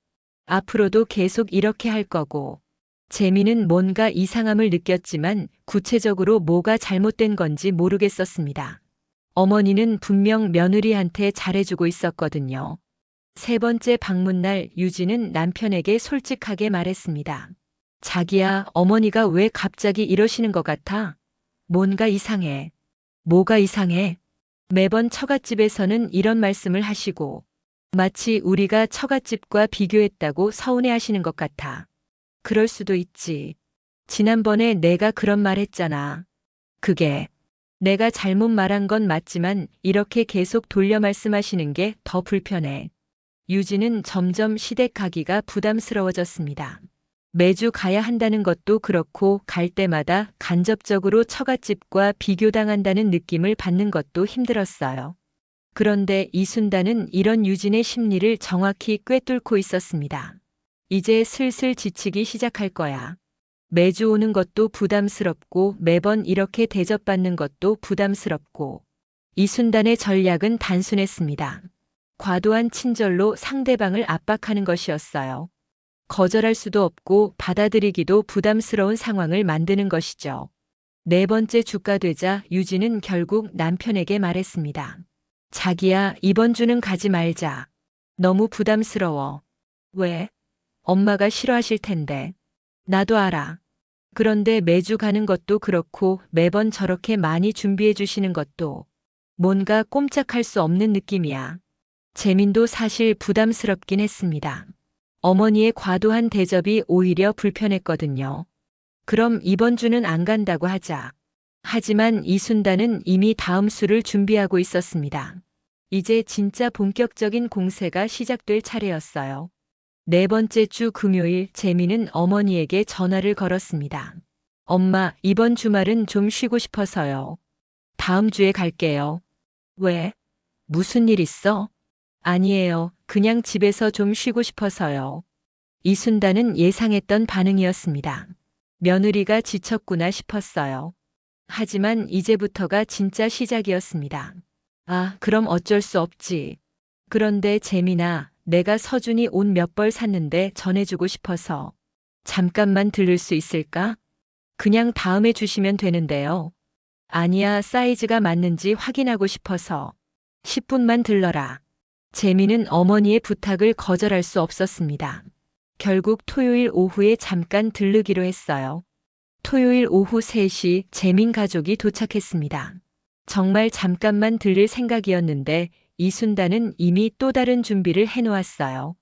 앞으로도 계속 이렇게 할 거고. 재미는 뭔가 이상함을 느꼈지만 구체적으로 뭐가 잘못된 건지 모르겠었습니다. 어머니는 분명 며느리한테 잘해주고 있었거든요. 세 번째 방문 날 유진은 남편에게 솔직하게 말했습니다. 자기야, 어머니가 왜 갑자기 이러시는 것 같아? 뭔가 이상해. 뭐가 이상해? 매번 처갓집에서는 이런 말씀을 하시고 마치 우리가 처갓집과 비교했다고 서운해 하시는 것 같아. 그럴 수도 있지. 지난번에 내가 그런 말 했잖아. 그게 내가 잘못 말한 건 맞지만 이렇게 계속 돌려 말씀하시는 게 더 불편해. 유진은 점점 시댁 가기가 부담스러워졌습니다. 매주 가야 한다는 것도 그렇고 갈 때마다 간접적으로 처갓집과 비교당한다는 느낌을 받는 것도 힘들었어요. 그런데 이순단은 이런 유진의 심리를 정확히 꿰뚫고 있었습니다. 이제 슬슬 지치기 시작할 거야. 매주 오는 것도 부담스럽고 매번 이렇게 대접받는 것도 부담스럽고. 이순단의 전략은 단순했습니다. 과도한 친절로 상대방을 압박하는 것이었어요. 거절할 수도 없고 받아들이기도 부담스러운 상황을 만드는 것이죠. 네 번째 주가 되자 유진은 결국 남편에게 말했습니다. 자기야, 이번 주는 가지 말자. 너무 부담스러워. 왜? 엄마가 싫어하실 텐데. 나도 알아. 그런데 매주 가는 것도 그렇고 매번 저렇게 많이 준비해 주시는 것도 뭔가 꼼짝할 수 없는 느낌이야. 재민도 사실 부담스럽긴 했습니다. 어머니의 과도한 대접이 오히려 불편했거든요. 그럼 이번 주는 안 간다고 하자. 하지만 이순단은 이미 다음 수를 준비하고 있었습니다. 이제 진짜 본격적인 공세가 시작될 차례였어요. 네 번째 주 금요일 재민은 어머니에게 전화를 걸었습니다. 엄마, 이번 주말은 좀 쉬고 싶어서요. 다음 주에 갈게요. 왜? 무슨 일 있어? 아니에요. 그냥 집에서 좀 쉬고 싶어서요. 이순단은 예상했던 반응이었습니다. 며느리가 지쳤구나 싶었어요. 하지만 이제부터가 진짜 시작이었습니다. 아, 그럼 어쩔 수 없지. 그런데 재민아, 내가 서준이 옷 몇 벌 샀는데 전해주고 싶어서. 잠깐만 들를 수 있을까? 그냥 다음에 주시면 되는데요. 아니야, 사이즈가 맞는지 확인하고 싶어서. 10분만 들러라. 재민은 어머니의 부탁을 거절할 수 없었습니다. 결국 토요일 오후에 잠깐 들르기로 했어요. 토요일 오후 3시 재민 가족이 도착했습니다. 정말 잠깐만 들릴 생각이었는데 이순단은 이미 또 다른 준비를 해놓았어요.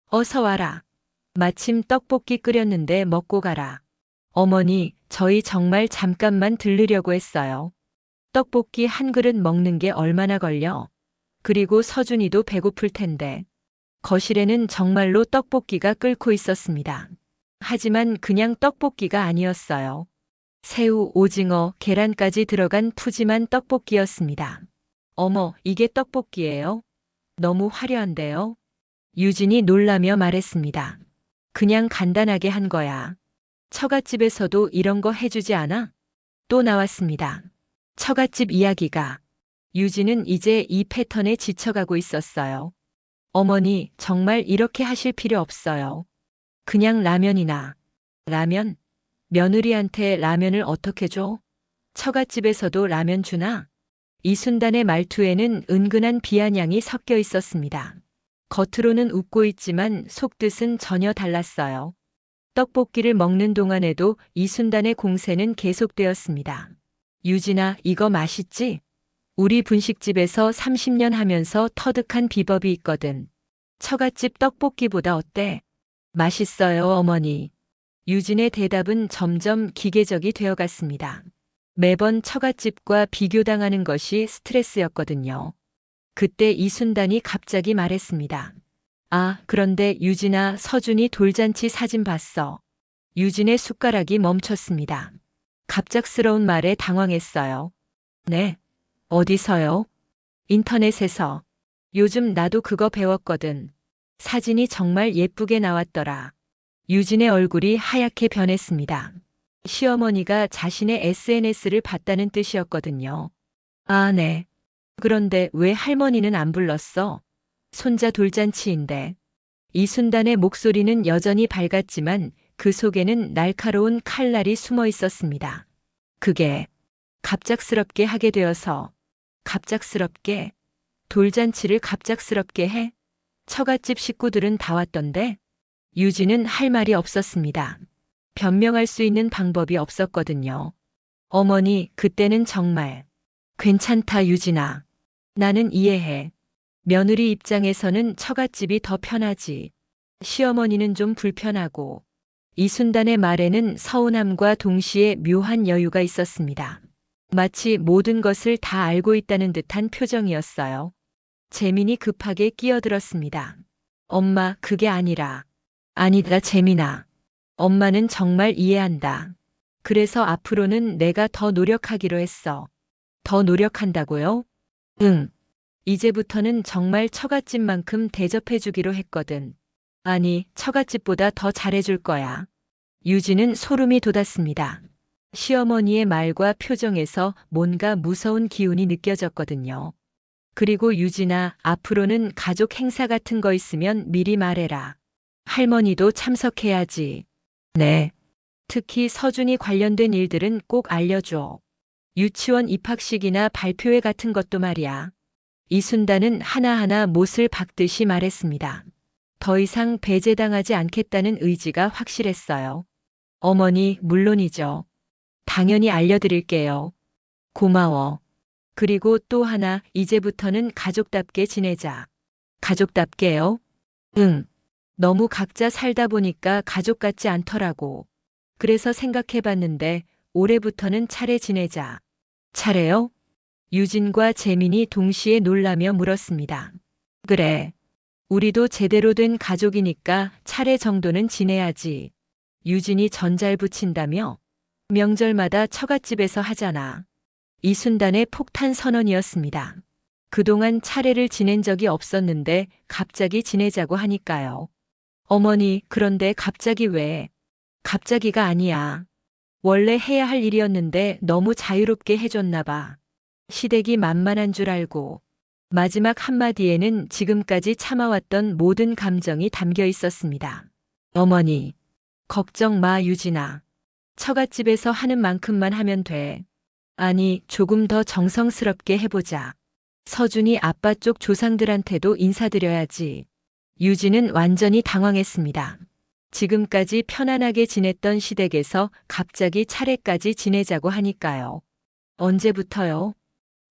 어서 와라. 마침 떡볶이 끓였는데 먹고 가라. 어머니, 저희 정말 잠깐만 들르려고 했어요. 떡볶이 한 그릇 먹는 게 얼마나 걸려? 그리고 서준이도 배고플 텐데. 거실에는 정말로 떡볶이가 끓고 있었습니다. 하지만 그냥 떡볶이가 아니었어요. 새우, 오징어, 계란까지 들어간 푸짐한 떡볶이였습니다. 어머, 이게 떡볶이예요? 너무 화려한데요? 유진이 놀라며 말했습니다. 그냥 간단하게 한 거야. 처갓집에서도 이런 거 해주지 않아? 또 나왔습니다. 처갓집 이야기가. 유진은 이제 이 패턴에 지쳐가고 있었어요. 어머니, 정말 이렇게 하실 필요 없어요. 그냥 라면이나. 라면? 며느리한테 라면을 어떻게 줘? 처갓집에서도 라면 주나? 이순단의 말투에는 은근한 비아냥이 섞여 있었습니다. 겉으로는 웃고 있지만 속뜻은 전혀 달랐어요. 떡볶이를 먹는 동안에도 이순단의 공세는 계속되었습니다. 유진아, 이거 맛있지? 우리 분식집에서 30년 하면서 터득한 비법이 있거든. 처갓집 떡볶이보다 어때? 맛있어요, 어머니. 유진의 대답은 점점 기계적이 되어갔습니다. 매번 처갓집과 비교당하는 것이 스트레스였거든요. 그때 이순단이 갑자기 말했습니다. 아, 그런데 유진아, 서준이 돌잔치 사진 봤어. 유진의 숟가락이 멈췄습니다. 갑작스러운 말에 당황했어요. 네? 어디서요? 인터넷에서. 요즘 나도 그거 배웠거든. 사진이 정말 예쁘게 나왔더라. 유진의 얼굴이 하얗게 변했습니다. 시어머니가 자신의 SNS를 봤다는 뜻이었거든요. 아, 네. 그런데 왜 할머니는 안 불렀어? 손자 돌잔치인데. 이순단의 목소리는 여전히 밝았지만 그 속에는 날카로운 칼날이 숨어 있었습니다. 그게 갑작스럽게 하게 되어서. 갑작스럽게? 돌잔치를 갑작스럽게 해? 처갓집 식구들은 다 왔던데? 유진은 할 말이 없었습니다. 변명할 수 있는 방법이 없었거든요. 어머니, 그때는 정말. 괜찮다, 유진아. 나는 이해해. 며느리 입장에서는 처갓집이 더 편하지. 시어머니는 좀 불편하고. 이순단의 말에는 서운함과 동시에 묘한 여유가 있었습니다. 마치 모든 것을 다 알고 있다는 듯한 표정이었어요. 재민이 급하게 끼어들었습니다. 엄마, 그게 아니라. 아니다, 재민아. 엄마는 정말 이해한다. 그래서 앞으로는 내가 더 노력하기로 했어. 더 노력한다고요? 응. 이제부터는 정말 처갓집만큼 대접해주기로 했거든. 아니, 처갓집보다 더 잘해줄 거야. 유진은 소름이 돋았습니다. 시어머니의 말과 표정에서 뭔가 무서운 기운이 느껴졌거든요. 그리고 유진아, 앞으로는 가족 행사 같은 거 있으면 미리 말해라. 할머니도 참석해야지. 네. 특히 서준이 관련된 일들은 꼭 알려줘. 유치원 입학식이나 발표회 같은 것도 말이야. 이순단은 하나하나 못을 박듯이 말했습니다. 더 이상 배제당하지 않겠다는 의지가 확실했어요. 어머니, 물론이죠. 당연히 알려드릴게요. 고마워. 그리고 또 하나, 이제부터는 가족답게 지내자. 가족답게요? 응. 너무 각자 살다 보니까 가족 같지 않더라고. 그래서 생각해봤는데 올해부터는 차례 지내자. 차례요? 유진과 재민이 동시에 놀라며 물었습니다. 그래. 우리도 제대로 된 가족이니까 차례 정도는 지내야지. 유진이 전잘 붙인다며? 명절마다 처갓집에서 하잖아. 이순단의 폭탄 선언이었습니다. 그동안 차례를 지낸 적이 없었는데 갑자기 지내자고 하니까요. 어머니, 그런데 갑자기 왜? 갑자기가 아니야. 원래 해야 할 일이었는데 너무 자유롭게 해줬나 봐. 시댁이 만만한 줄 알고. 마지막 한마디에는 지금까지 참아왔던 모든 감정이 담겨 있었습니다. 어머니, 걱정 마, 유진아. 처갓집에서 하는 만큼만 하면 돼. 아니, 조금 더 정성스럽게 해보자. 서준이 아빠 쪽 조상들한테도 인사드려야지. 유진은 완전히 당황했습니다. 지금까지 편안하게 지냈던 시댁에서 갑자기 차례까지 지내자고 하니까요. 언제부터요?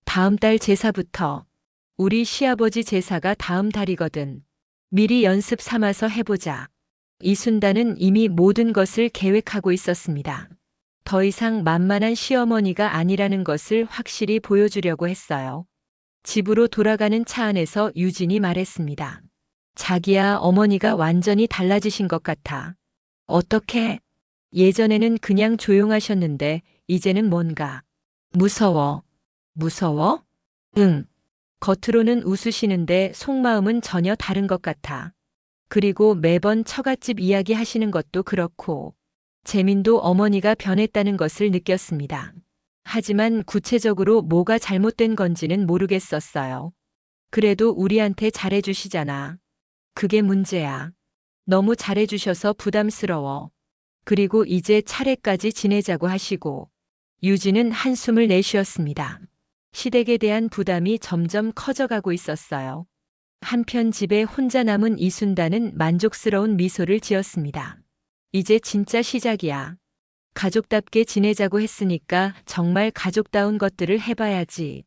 다음 달 제사부터. 우리 시아버지 제사가 다음 달이거든. 미리 연습 삼아서 해보자. 이순단은 이미 모든 것을 계획하고 있었습니다. 더 이상 만만한 시어머니가 아니라는 것을 확실히 보여주려고 했어요. 집으로 돌아가는 차 안에서 유진이 말했습니다. 자기야, 어머니가 완전히 달라지신 것 같아. 어떻게? 예전에는 그냥 조용하셨는데 이제는 뭔가 무서워. 무서워? 응. 겉으로는 웃으시는데 속마음은 전혀 다른 것 같아. 그리고 매번 처갓집 이야기 하시는 것도 그렇고 재민도 어머니가 변했다는 것을 느꼈습니다. 하지만 구체적으로 뭐가 잘못된 건지는 모르겠었어요. 그래도 우리한테 잘해주시잖아. 그게 문제야. 너무 잘해주셔서 부담스러워. 그리고 이제 차례까지 지내자고 하시고. 유진은 한숨을 내쉬었습니다. 시댁에 대한 부담이 점점 커져가고 있었어요. 한편 집에 혼자 남은 이순단은 만족스러운 미소를 지었습니다. 이제 진짜 시작이야. 가족답게 지내자고 했으니까 정말 가족다운 것들을 해봐야지.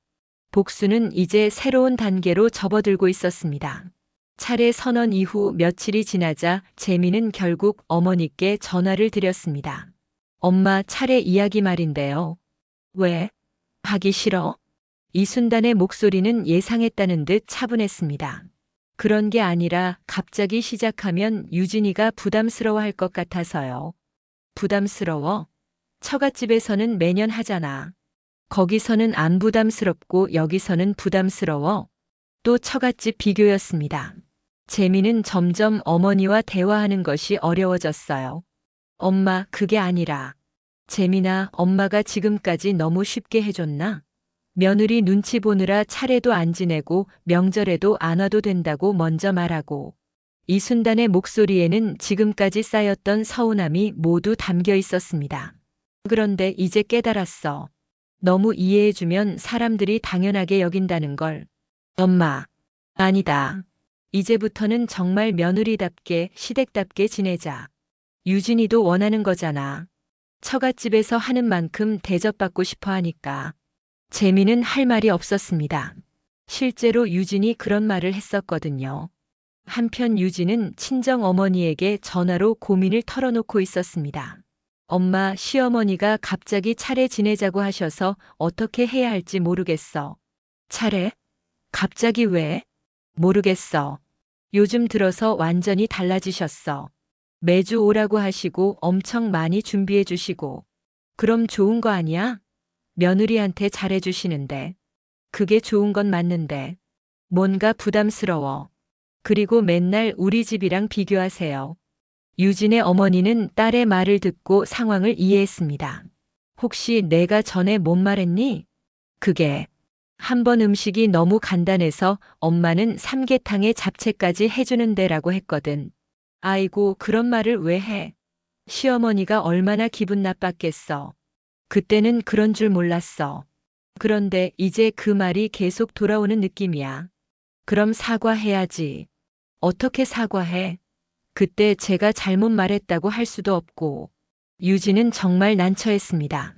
복수는 이제 새로운 단계로 접어들고 있었습니다. 차례 선언 이후 며칠이 지나자 재민은 결국 어머니께 전화를 드렸습니다. 엄마, 차례 이야기 말인데요. 왜? 하기 싫어? 이순단의 목소리는 예상했다는 듯 차분했습니다. 그런 게 아니라 갑자기 시작하면 유진이가 부담스러워할 것 같아서요. 부담스러워. 처갓집에서는 매년 하잖아. 거기서는 안 부담스럽고 여기서는 부담스러워. 또 처갓집 비교였습니다. 재미는 점점 어머니와 대화하는 것이 어려워졌어요. 엄마, 그게 아니라. 재민아, 엄마가 지금까지 너무 쉽게 해줬나? 며느리 눈치 보느라 차례도 안 지내고 명절에도 안 와도 된다고 먼저 말하고. 이순단의 목소리에는 지금까지 쌓였던 서운함이 모두 담겨 있었습니다. 그런데 이제 깨달았어. 너무 이해해주면 사람들이 당연하게 여긴다는 걸. 엄마, 아니다. 이제부터는 정말 며느리답게 시댁답게 지내자. 유진이도 원하는 거잖아. 처갓집에서 하는 만큼 대접받고 싶어 하니까. 재미는 할 말이 없었습니다. 실제로 유진이 그런 말을 했었거든요. 한편 유진은 친정 어머니에게 전화로 고민을 털어놓고 있었습니다. 엄마, 시어머니가 갑자기 차례 지내자고 하셔서 어떻게 해야 할지 모르겠어. 차례? 갑자기 왜? 모르겠어. 요즘 들어서 완전히 달라지셨어. 매주 오라고 하시고 엄청 많이 준비해 주시고. 그럼 좋은 거 아니야? 며느리한테 잘해 주시는데. 그게 좋은 건 맞는데. 뭔가 부담스러워. 그리고 맨날 우리 집이랑 비교하세요. 유진의 어머니는 딸의 말을 듣고 상황을 이해했습니다. 혹시 내가 전에 뭔 말했니? 그게 한 번 음식이 너무 간단해서 엄마는 삼계탕에 잡채까지 해주는 데라고 했거든. 아이고, 그런 말을 왜 해? 시어머니가 얼마나 기분 나빴겠어. 그때는 그런 줄 몰랐어. 그런데 이제 그 말이 계속 돌아오는 느낌이야. 그럼 사과해야지. 어떻게 사과해? 그때 제가 잘못 말했다고 할 수도 없고. 유진은 정말 난처했습니다.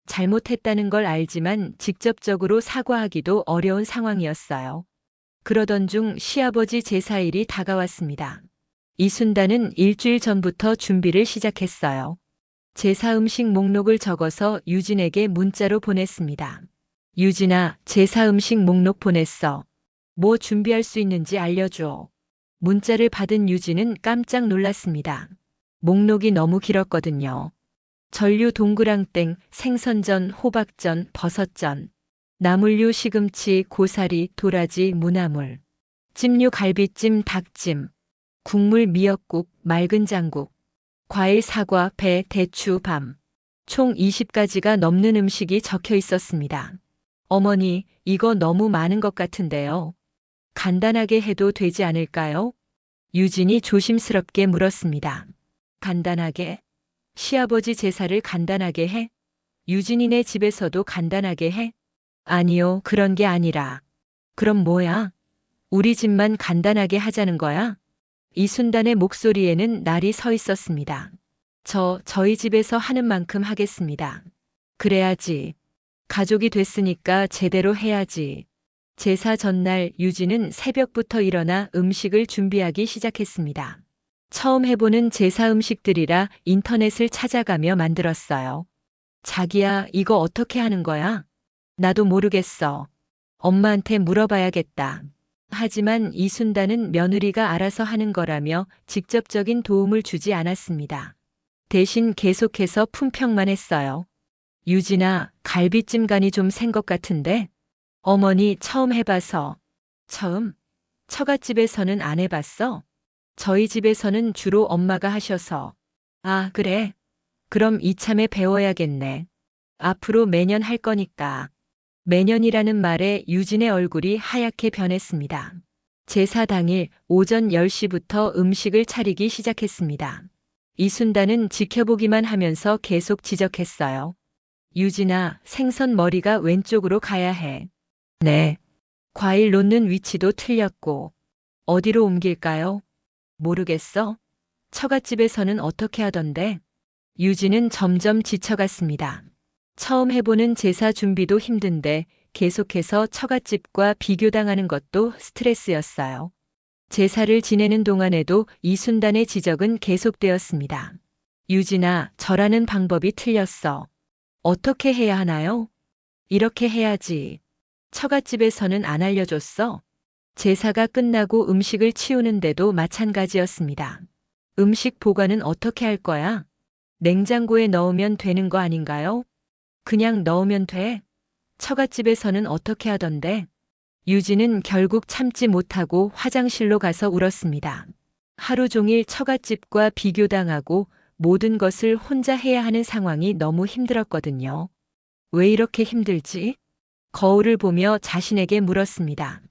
잘못했다는 걸 알지만 직접적으로 사과하기도 어려운 상황이었어요. 그러던 중 시아버지 제사일이 다가왔습니다. 이순단은 일주일 전부터 준비를 시작했어요. 제사 음식 목록을 적어서 유진에게 문자로 보냈습니다. 유진아, 제사 음식 목록 보냈어. 뭐 준비할 수 있는지 알려줘. 문자를 받은 유진은 깜짝 놀랐습니다. 목록이 너무 길었거든요. 전류 동그랑땡, 생선전, 호박전, 버섯전, 나물류 시금치, 고사리, 도라지, 무나물, 찜류 갈비찜, 닭찜, 국물 미역국, 맑은 장국, 과일 사과, 배, 대추, 밤. 총 20가지가 넘는 음식이 적혀 있었습니다. 어머니, 이거 너무 많은 것 같은데요. 간단하게 해도 되지 않을까요? 유진이 조심스럽게 물었습니다. 간단하게? 시아버지 제사를 간단하게 해? 유진이네 집에서도 간단하게 해? 아니요, 그런 게 아니라. 그럼 뭐야? 우리 집만 간단하게 하자는 거야? 이순단의 목소리에는 날이 서 있었습니다. 저희 집에서 하는 만큼 하겠습니다. 그래야지. 가족이 됐으니까 제대로 해야지. 제사 전날 유진은 새벽부터 일어나 음식을 준비하기 시작했습니다. 처음 해보는 제사 음식들이라 인터넷을 찾아가며 만들었어요. 자기야, 이거 어떻게 하는 거야? 나도 모르겠어. 엄마한테 물어봐야겠다. 하지만 이순단은 며느리가 알아서 하는 거라며 직접적인 도움을 주지 않았습니다. 대신 계속해서 품평만 했어요. 유진아, 갈비찜 간이 좀 센 것 같은데? 어머니 처음 해봐서. 처음? 처갓집에서는 안 해봤어? 저희 집에서는 주로 엄마가 하셔서. 아, 그래? 그럼 이참에 배워야겠네. 앞으로 매년 할 거니까. 매년이라는 말에 유진의 얼굴이 하얗게 변했습니다. 제사 당일 오전 10시부터 음식을 차리기 시작했습니다. 이순단은 지켜보기만 하면서 계속 지적했어요. 유진아, 생선 머리가 왼쪽으로 가야 해. 네. 과일 놓는 위치도 틀렸고. 어디로 옮길까요? 모르겠어. 처갓집에서는 어떻게 하던데? 유진은 점점 지쳐갔습니다. 처음 해보는 제사 준비도 힘든데 계속해서 처갓집과 비교당하는 것도 스트레스였어요. 제사를 지내는 동안에도 이순단의 지적은 계속되었습니다. 유진아, 절하는 방법이 틀렸어. 어떻게 해야 하나요? 이렇게 해야지. 처갓집에서는 안 알려줬어. 제사가 끝나고 음식을 치우는데도 마찬가지였습니다. 음식 보관은 어떻게 할 거야? 냉장고에 넣으면 되는 거 아닌가요? 그냥 넣으면 돼. 처갓집에서는 어떻게 하던데? 유진은 결국 참지 못하고 화장실로 가서 울었습니다. 하루 종일 처갓집과 비교당하고 모든 것을 혼자 해야 하는 상황이 너무 힘들었거든요. 왜 이렇게 힘들지? 거울을 보며 자신에게 물었습니다.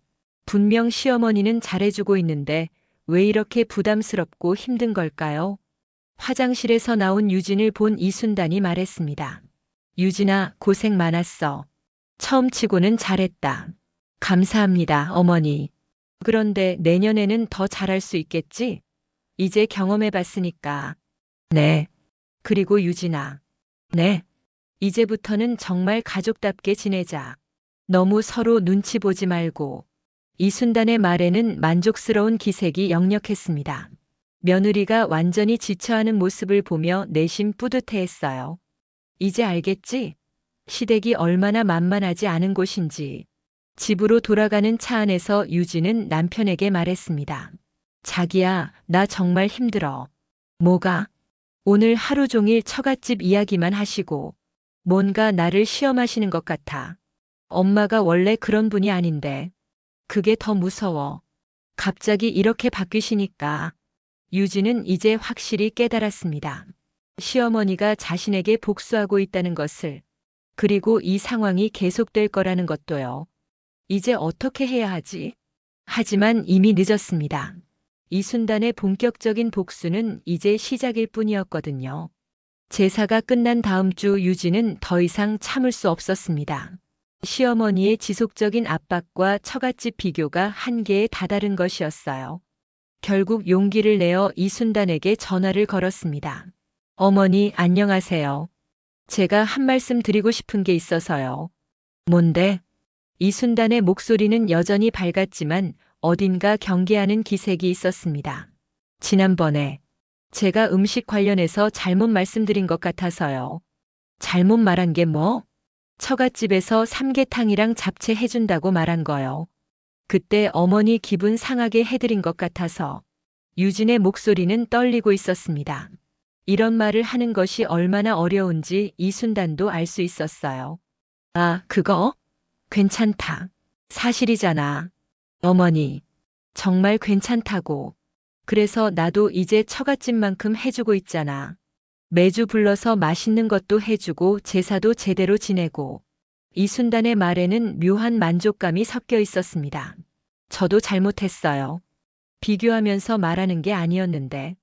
분명 시어머니는 잘해주고 있는데 왜 이렇게 부담스럽고 힘든 걸까요? 화장실에서 나온 유진을 본 이순단이 말했습니다. 유진아, 고생 많았어. 처음 치고는 잘했다. 감사합니다, 어머니. 그런데 내년에는 더 잘할 수 있겠지? 이제 경험해 봤으니까. 네. 그리고 유진아. 네. 이제부터는 정말 가족답게 지내자. 너무 서로 눈치 보지 말고. 이순단의 말에는 만족스러운 기색이 역력했습니다. 며느리가 완전히 지쳐하는 모습을 보며 내심 뿌듯해했어요. 이제 알겠지? 시댁이 얼마나 만만하지 않은 곳인지. 집으로 돌아가는 차 안에서 유진은 남편에게 말했습니다. 자기야, 나 정말 힘들어. 뭐가? 오늘 하루 종일 처갓집 이야기만 하시고 뭔가 나를 시험하시는 것 같아. 엄마가 원래 그런 분이 아닌데. 그게 더 무서워. 갑자기 이렇게 바뀌시니까. 유진은 이제 확실히 깨달았습니다. 시어머니가 자신에게 복수하고 있다는 것을, 그리고 이 상황이 계속될 거라는 것도요. 이제 어떻게 해야 하지? 하지만 이미 늦었습니다. 이순단의 본격적인 복수는 이제 시작일 뿐이었거든요. 제사가 끝난 다음 주 유진은 더 이상 참을 수 없었습니다. 시어머니의 지속적인 압박과 처갓집 비교가 한계에 다다른 것이었어요. 결국 용기를 내어 이순단에게 전화를 걸었습니다. 어머니, 안녕하세요. 제가 한 말씀 드리고 싶은 게 있어서요. 뭔데? 이순단의 목소리는 여전히 밝았지만 어딘가 경계하는 기색이 있었습니다. 지난번에 제가 음식 관련해서 잘못 말씀드린 것 같아서요. 잘못 말한 게 뭐? 처갓집에서 삼계탕이랑 잡채 해준다고 말한 거요. 그때 어머니 기분 상하게 해드린 것 같아서. 유진의 목소리는 떨리고 있었습니다. 이런 말을 하는 것이 얼마나 어려운지 이순단도 알 수 있었어요. 아, 그거? 괜찮다. 사실이잖아. 어머니, 정말 괜찮다고. 그래서 나도 이제 처갓집만큼 해주고 있잖아. 매주 불러서 맛있는 것도 해주고 제사도 제대로 지내고. 이순단의 말에는 묘한 만족감이 섞여 있었습니다. 저도 잘못했어요. 비교하면서 말하는 게 아니었는데.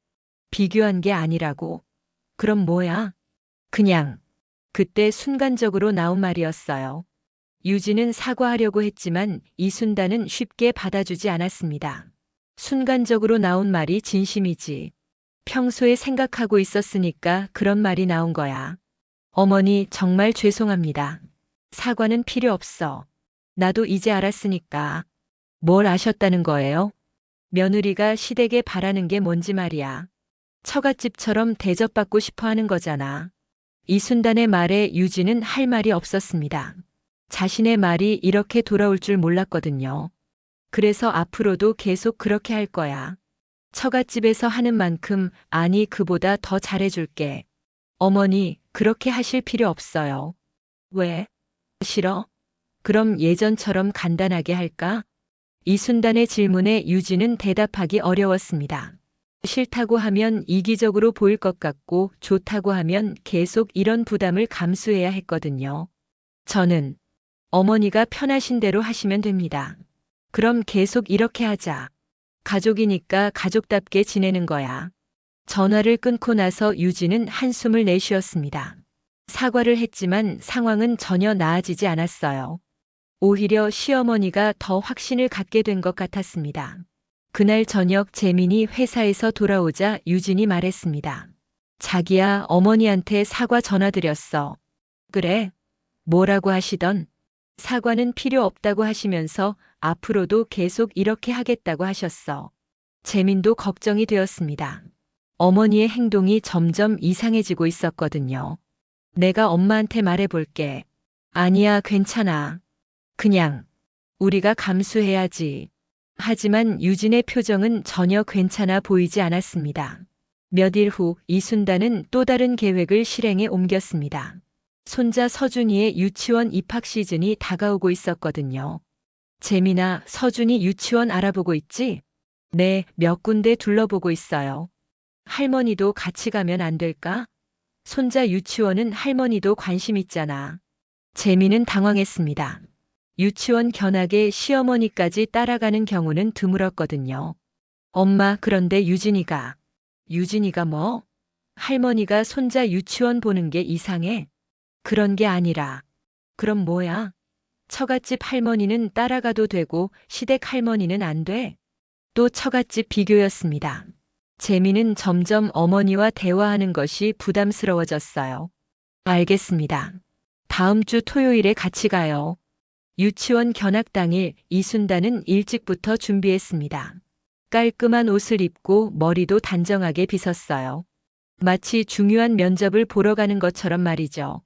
비교한 게 아니라고? 그럼 뭐야? 그냥. 그때 순간적으로 나온 말이었어요. 유진은 사과하려고 했지만 이순단은 쉽게 받아주지 않았습니다. 순간적으로 나온 말이 진심이지. 평소에 생각하고 있었으니까 그런 말이 나온 거야. 어머니, 정말 죄송합니다. 사과는 필요 없어. 나도 이제 알았으니까. 뭘 아셨다는 거예요? 며느리가 시댁에 바라는 게 뭔지 말이야. 처갓집처럼 대접받고 싶어 하는 거잖아. 이순단의 말에 유진은 할 말이 없었습니다. 자신의 말이 이렇게 돌아올 줄 몰랐거든요. 그래서 앞으로도 계속 그렇게 할 거야. 처갓집에서 하는 만큼, 아니 그보다 더 잘해줄게. 어머니, 그렇게 하실 필요 없어요. 왜? 싫어? 그럼 예전처럼 간단하게 할까? 이순단의 질문에 유진은 대답하기 어려웠습니다. 싫다고 하면 이기적으로 보일 것 같고 좋다고 하면 계속 이런 부담을 감수해야 했거든요. 저는 어머니가 편하신 대로 하시면 됩니다. 그럼 계속 이렇게 하자. 가족이니까 가족답게 지내는 거야. 전화를 끊고 나서 유진은 한숨을 내쉬었습니다. 사과를 했지만 상황은 전혀 나아지지 않았어요. 오히려 시어머니가 더 확신을 갖게 된 것 같았습니다. 그날 저녁 재민이 회사에서 돌아오자 유진이 말했습니다. 자기야, 어머니한테 사과 전화드렸어. 그래? 뭐라고 하시던? 사과는 필요 없다고 하시면서 앞으로도 계속 이렇게 하겠다고 하셨어. 재민도 걱정이 되었습니다. 어머니의 행동이 점점 이상해지고 있었거든요. 내가 엄마한테 말해볼게. 아니야, 괜찮아. 그냥 우리가 감수해야지. 하지만 유진의 표정은 전혀 괜찮아 보이지 않았습니다. 몇 일 후 이순단은 또 다른 계획을 실행에 옮겼습니다. 손자 서준이의 유치원 입학 시즌이 다가오고 있었거든요. 재민아, 서준이 유치원 알아보고 있지? 네, 몇 군데 둘러보고 있어요. 할머니도 같이 가면 안 될까? 손자 유치원은 할머니도 관심 있잖아. 재민은 당황했습니다. 유치원 견학에 시어머니까지 따라가는 경우는 드물었거든요. 엄마, 그런데 유진이가 뭐? 할머니가 손자 유치원 보는 게 이상해? 그런 게 아니라. 그럼 뭐야? 처갓집 할머니는 따라가도 되고 시댁 할머니는 안 돼? 또 처갓집 비교였습니다. 재미는 점점 어머니와 대화하는 것이 부담스러워졌어요. 알겠습니다. 다음 주 토요일에 같이 가요. 유치원 견학 당일 이순단은 일찍부터 준비했습니다. 깔끔한 옷을 입고 머리도 단정하게 빗었어요. 마치 중요한 면접을 보러 가는 것처럼 말이죠.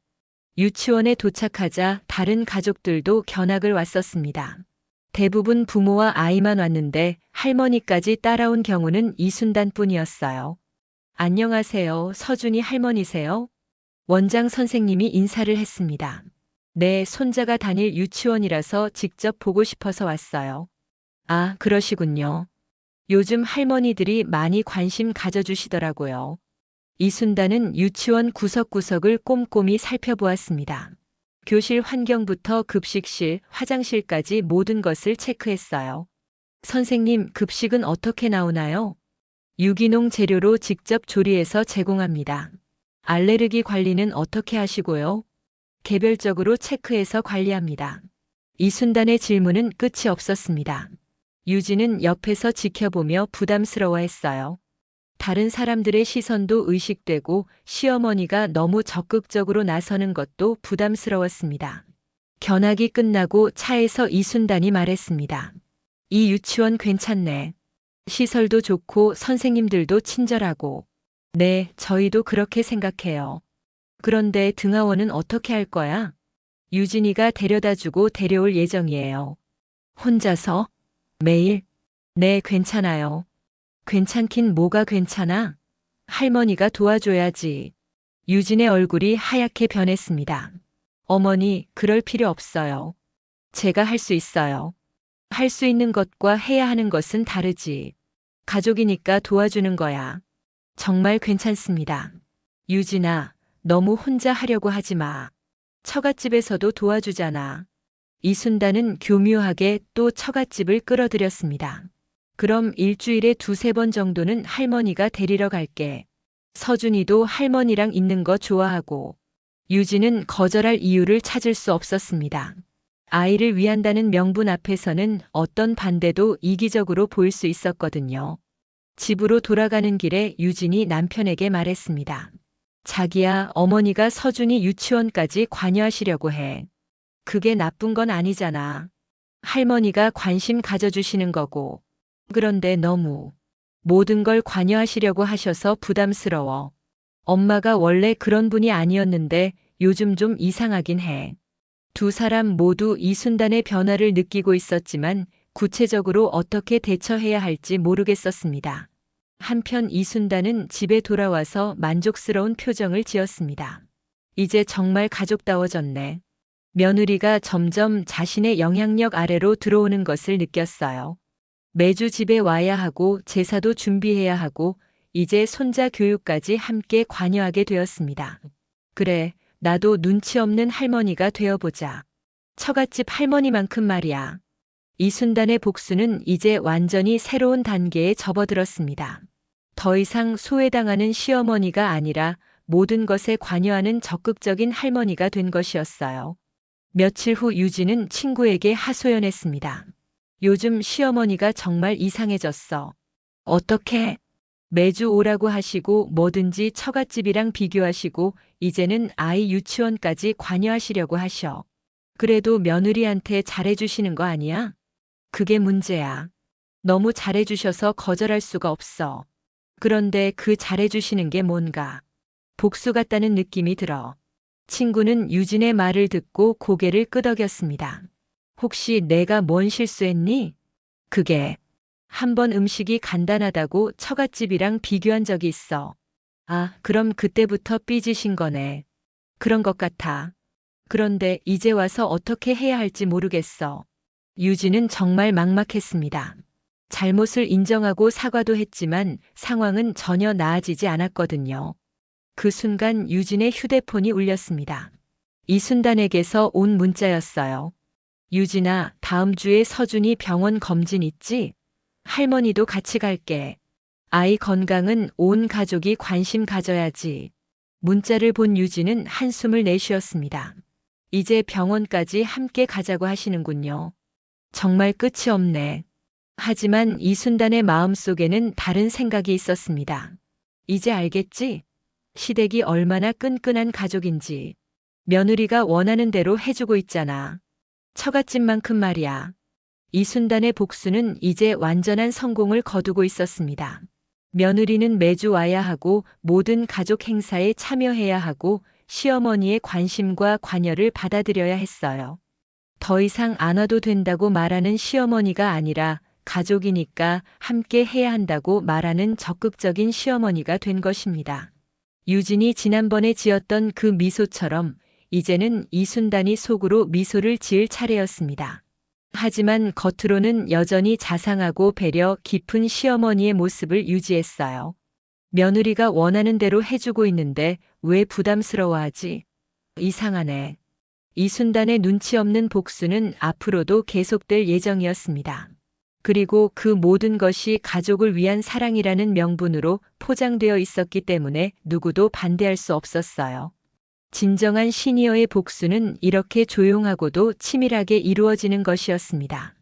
유치원에 도착하자 다른 가족들도 견학을 왔었습니다. 대부분 부모와 아이만 왔는데 할머니까지 따라온 경우는 이순단 뿐이었어요. 안녕하세요. 서준이 할머니세요? 원장 선생님이 인사를 했습니다. 네, 손자가 다닐 유치원이라서 직접 보고 싶어서 왔어요. 아, 그러시군요. 요즘 할머니들이 많이 관심 가져주시더라고요. 이순단은 유치원 구석구석을 꼼꼼히 살펴보았습니다. 교실 환경부터 급식실, 화장실까지 모든 것을 체크했어요. 선생님, 급식은 어떻게 나오나요? 유기농 재료로 직접 조리해서 제공합니다. 알레르기 관리는 어떻게 하시고요? 개별적으로 체크해서 관리합니다. 이순단의 질문은 끝이 없었습니다. 유진은 옆에서 지켜보며 부담스러워했어요. 다른 사람들의 시선도 의식되고 시어머니가 너무 적극적으로 나서는 것도 부담스러웠습니다. 견학이 끝나고 차에서 이순단이 말했습니다. 이 유치원 괜찮네. 시설도 좋고 선생님들도 친절하고. 네, 저희도 그렇게 생각해요. 그런데 등하원은 어떻게 할 거야? 유진이가 데려다주고 데려올 예정이에요. 혼자서? 매일? 네, 괜찮아요. 괜찮긴 뭐가 괜찮아? 할머니가 도와줘야지. 유진의 얼굴이 하얗게 변했습니다. 어머니, 그럴 필요 없어요. 제가 할 수 있어요. 할 수 있는 것과 해야 하는 것은 다르지. 가족이니까 도와주는 거야. 정말 괜찮습니다. 유진아, 너무 혼자 하려고 하지 마. 처갓집에서도 도와주잖아. 이순단은 교묘하게 또 처갓집을 끌어들였습니다. 그럼 일주일에 2~3번 정도는 할머니가 데리러 갈게. 서준이도 할머니랑 있는 거 좋아하고. 유진은 거절할 이유를 찾을 수 없었습니다. 아이를 위한다는 명분 앞에서는 어떤 반대도 이기적으로 보일 수 있었거든요. 집으로 돌아가는 길에 유진이 남편에게 말했습니다. 자기야, 어머니가 서준이 유치원까지 관여하시려고 해. 그게 나쁜 건 아니잖아. 할머니가 관심 가져주시는 거고. 그런데 너무 모든 걸 관여하시려고 하셔서 부담스러워. 엄마가 원래 그런 분이 아니었는데 요즘 좀 이상하긴 해. 두 사람 모두 이순단의 변화를 느끼고 있었지만 구체적으로 어떻게 대처해야 할지 모르겠었습니다. 한편 이순단은 집에 돌아와서 만족스러운 표정을 지었습니다. 이제 정말 가족다워졌네. 며느리가 점점 자신의 영향력 아래로 들어오는 것을 느꼈어요. 매주 집에 와야 하고 제사도 준비해야 하고 이제 손자 교육까지 함께 관여하게 되었습니다. 그래, 나도 눈치 없는 할머니가 되어보자. 처갓집 할머니만큼 말이야. 이순단의 복수는 이제 완전히 새로운 단계에 접어들었습니다. 더 이상 소외당하는 시어머니가 아니라 모든 것에 관여하는 적극적인 할머니가 된 것이었어요. 며칠 후 유진은 친구에게 하소연했습니다. 요즘 시어머니가 정말 이상해졌어. 어떻게? 매주 오라고 하시고 뭐든지 처갓집이랑 비교하시고 이제는 아이 유치원까지 관여하시려고 하셔. 그래도 며느리한테 잘해주시는 거 아니야? 그게 문제야. 너무 잘해주셔서 거절할 수가 없어. 그런데 그 잘해주시는 게 뭔가 복수 같다는 느낌이 들어. 친구는 유진의 말을 듣고 고개를 끄덕였습니다. 혹시 내가 뭔 실수했니? 그게 한 번 음식이 간단하다고 처갓집이랑 비교한 적이 있어. 아, 그럼 그때부터 삐지신 거네. 그런 것 같아. 그런데 이제 와서 어떻게 해야 할지 모르겠어. 유진은 정말 막막했습니다. 잘못을 인정하고 사과도 했지만 상황은 전혀 나아지지 않았거든요. 그 순간 유진의 휴대폰이 울렸습니다. 이순단에게서 온 문자였어요. 유진아, 다음 주에 서준이 병원 검진 있지? 할머니도 같이 갈게. 아이 건강은 온 가족이 관심 가져야지. 문자를 본 유진은 한숨을 내쉬었습니다. 이제 병원까지 함께 가자고 하시는군요. 정말 끝이 없네. 하지만 이순단의 마음속에는 다른 생각이 있었습니다. 이제 알겠지? 시댁이 얼마나 끈끈한 가족인지. 며느리가 원하는 대로 해주고 있잖아. 처갓집만큼 말이야. 이순단의 복수는 이제 완전한 성공을 거두고 있었습니다. 며느리는 매주 와야 하고 모든 가족 행사에 참여해야 하고 시어머니의 관심과 관여를 받아들여야 했어요. 더 이상 안 와도 된다고 말하는 시어머니가 아니라 가족이니까 함께 해야 한다고 말하는 적극적인 시어머니가 된 것입니다. 유진이 지난번에 지었던 그 미소처럼 이제는 이순단이 속으로 미소를 지을 차례였습니다. 하지만 겉으로는 여전히 자상하고 배려 깊은 시어머니의 모습을 유지했어요. 며느리가 원하는 대로 해주고 있는데 왜 부담스러워하지? 이상하네. 이순단의 눈치 없는 복수는 앞으로도 계속될 예정이었습니다. 그리고 그 모든 것이 가족을 위한 사랑이라는 명분으로 포장되어 있었기 때문에 누구도 반대할 수 없었어요. 진정한 시니어의 복수는 이렇게 조용하고도 치밀하게 이루어지는 것이었습니다.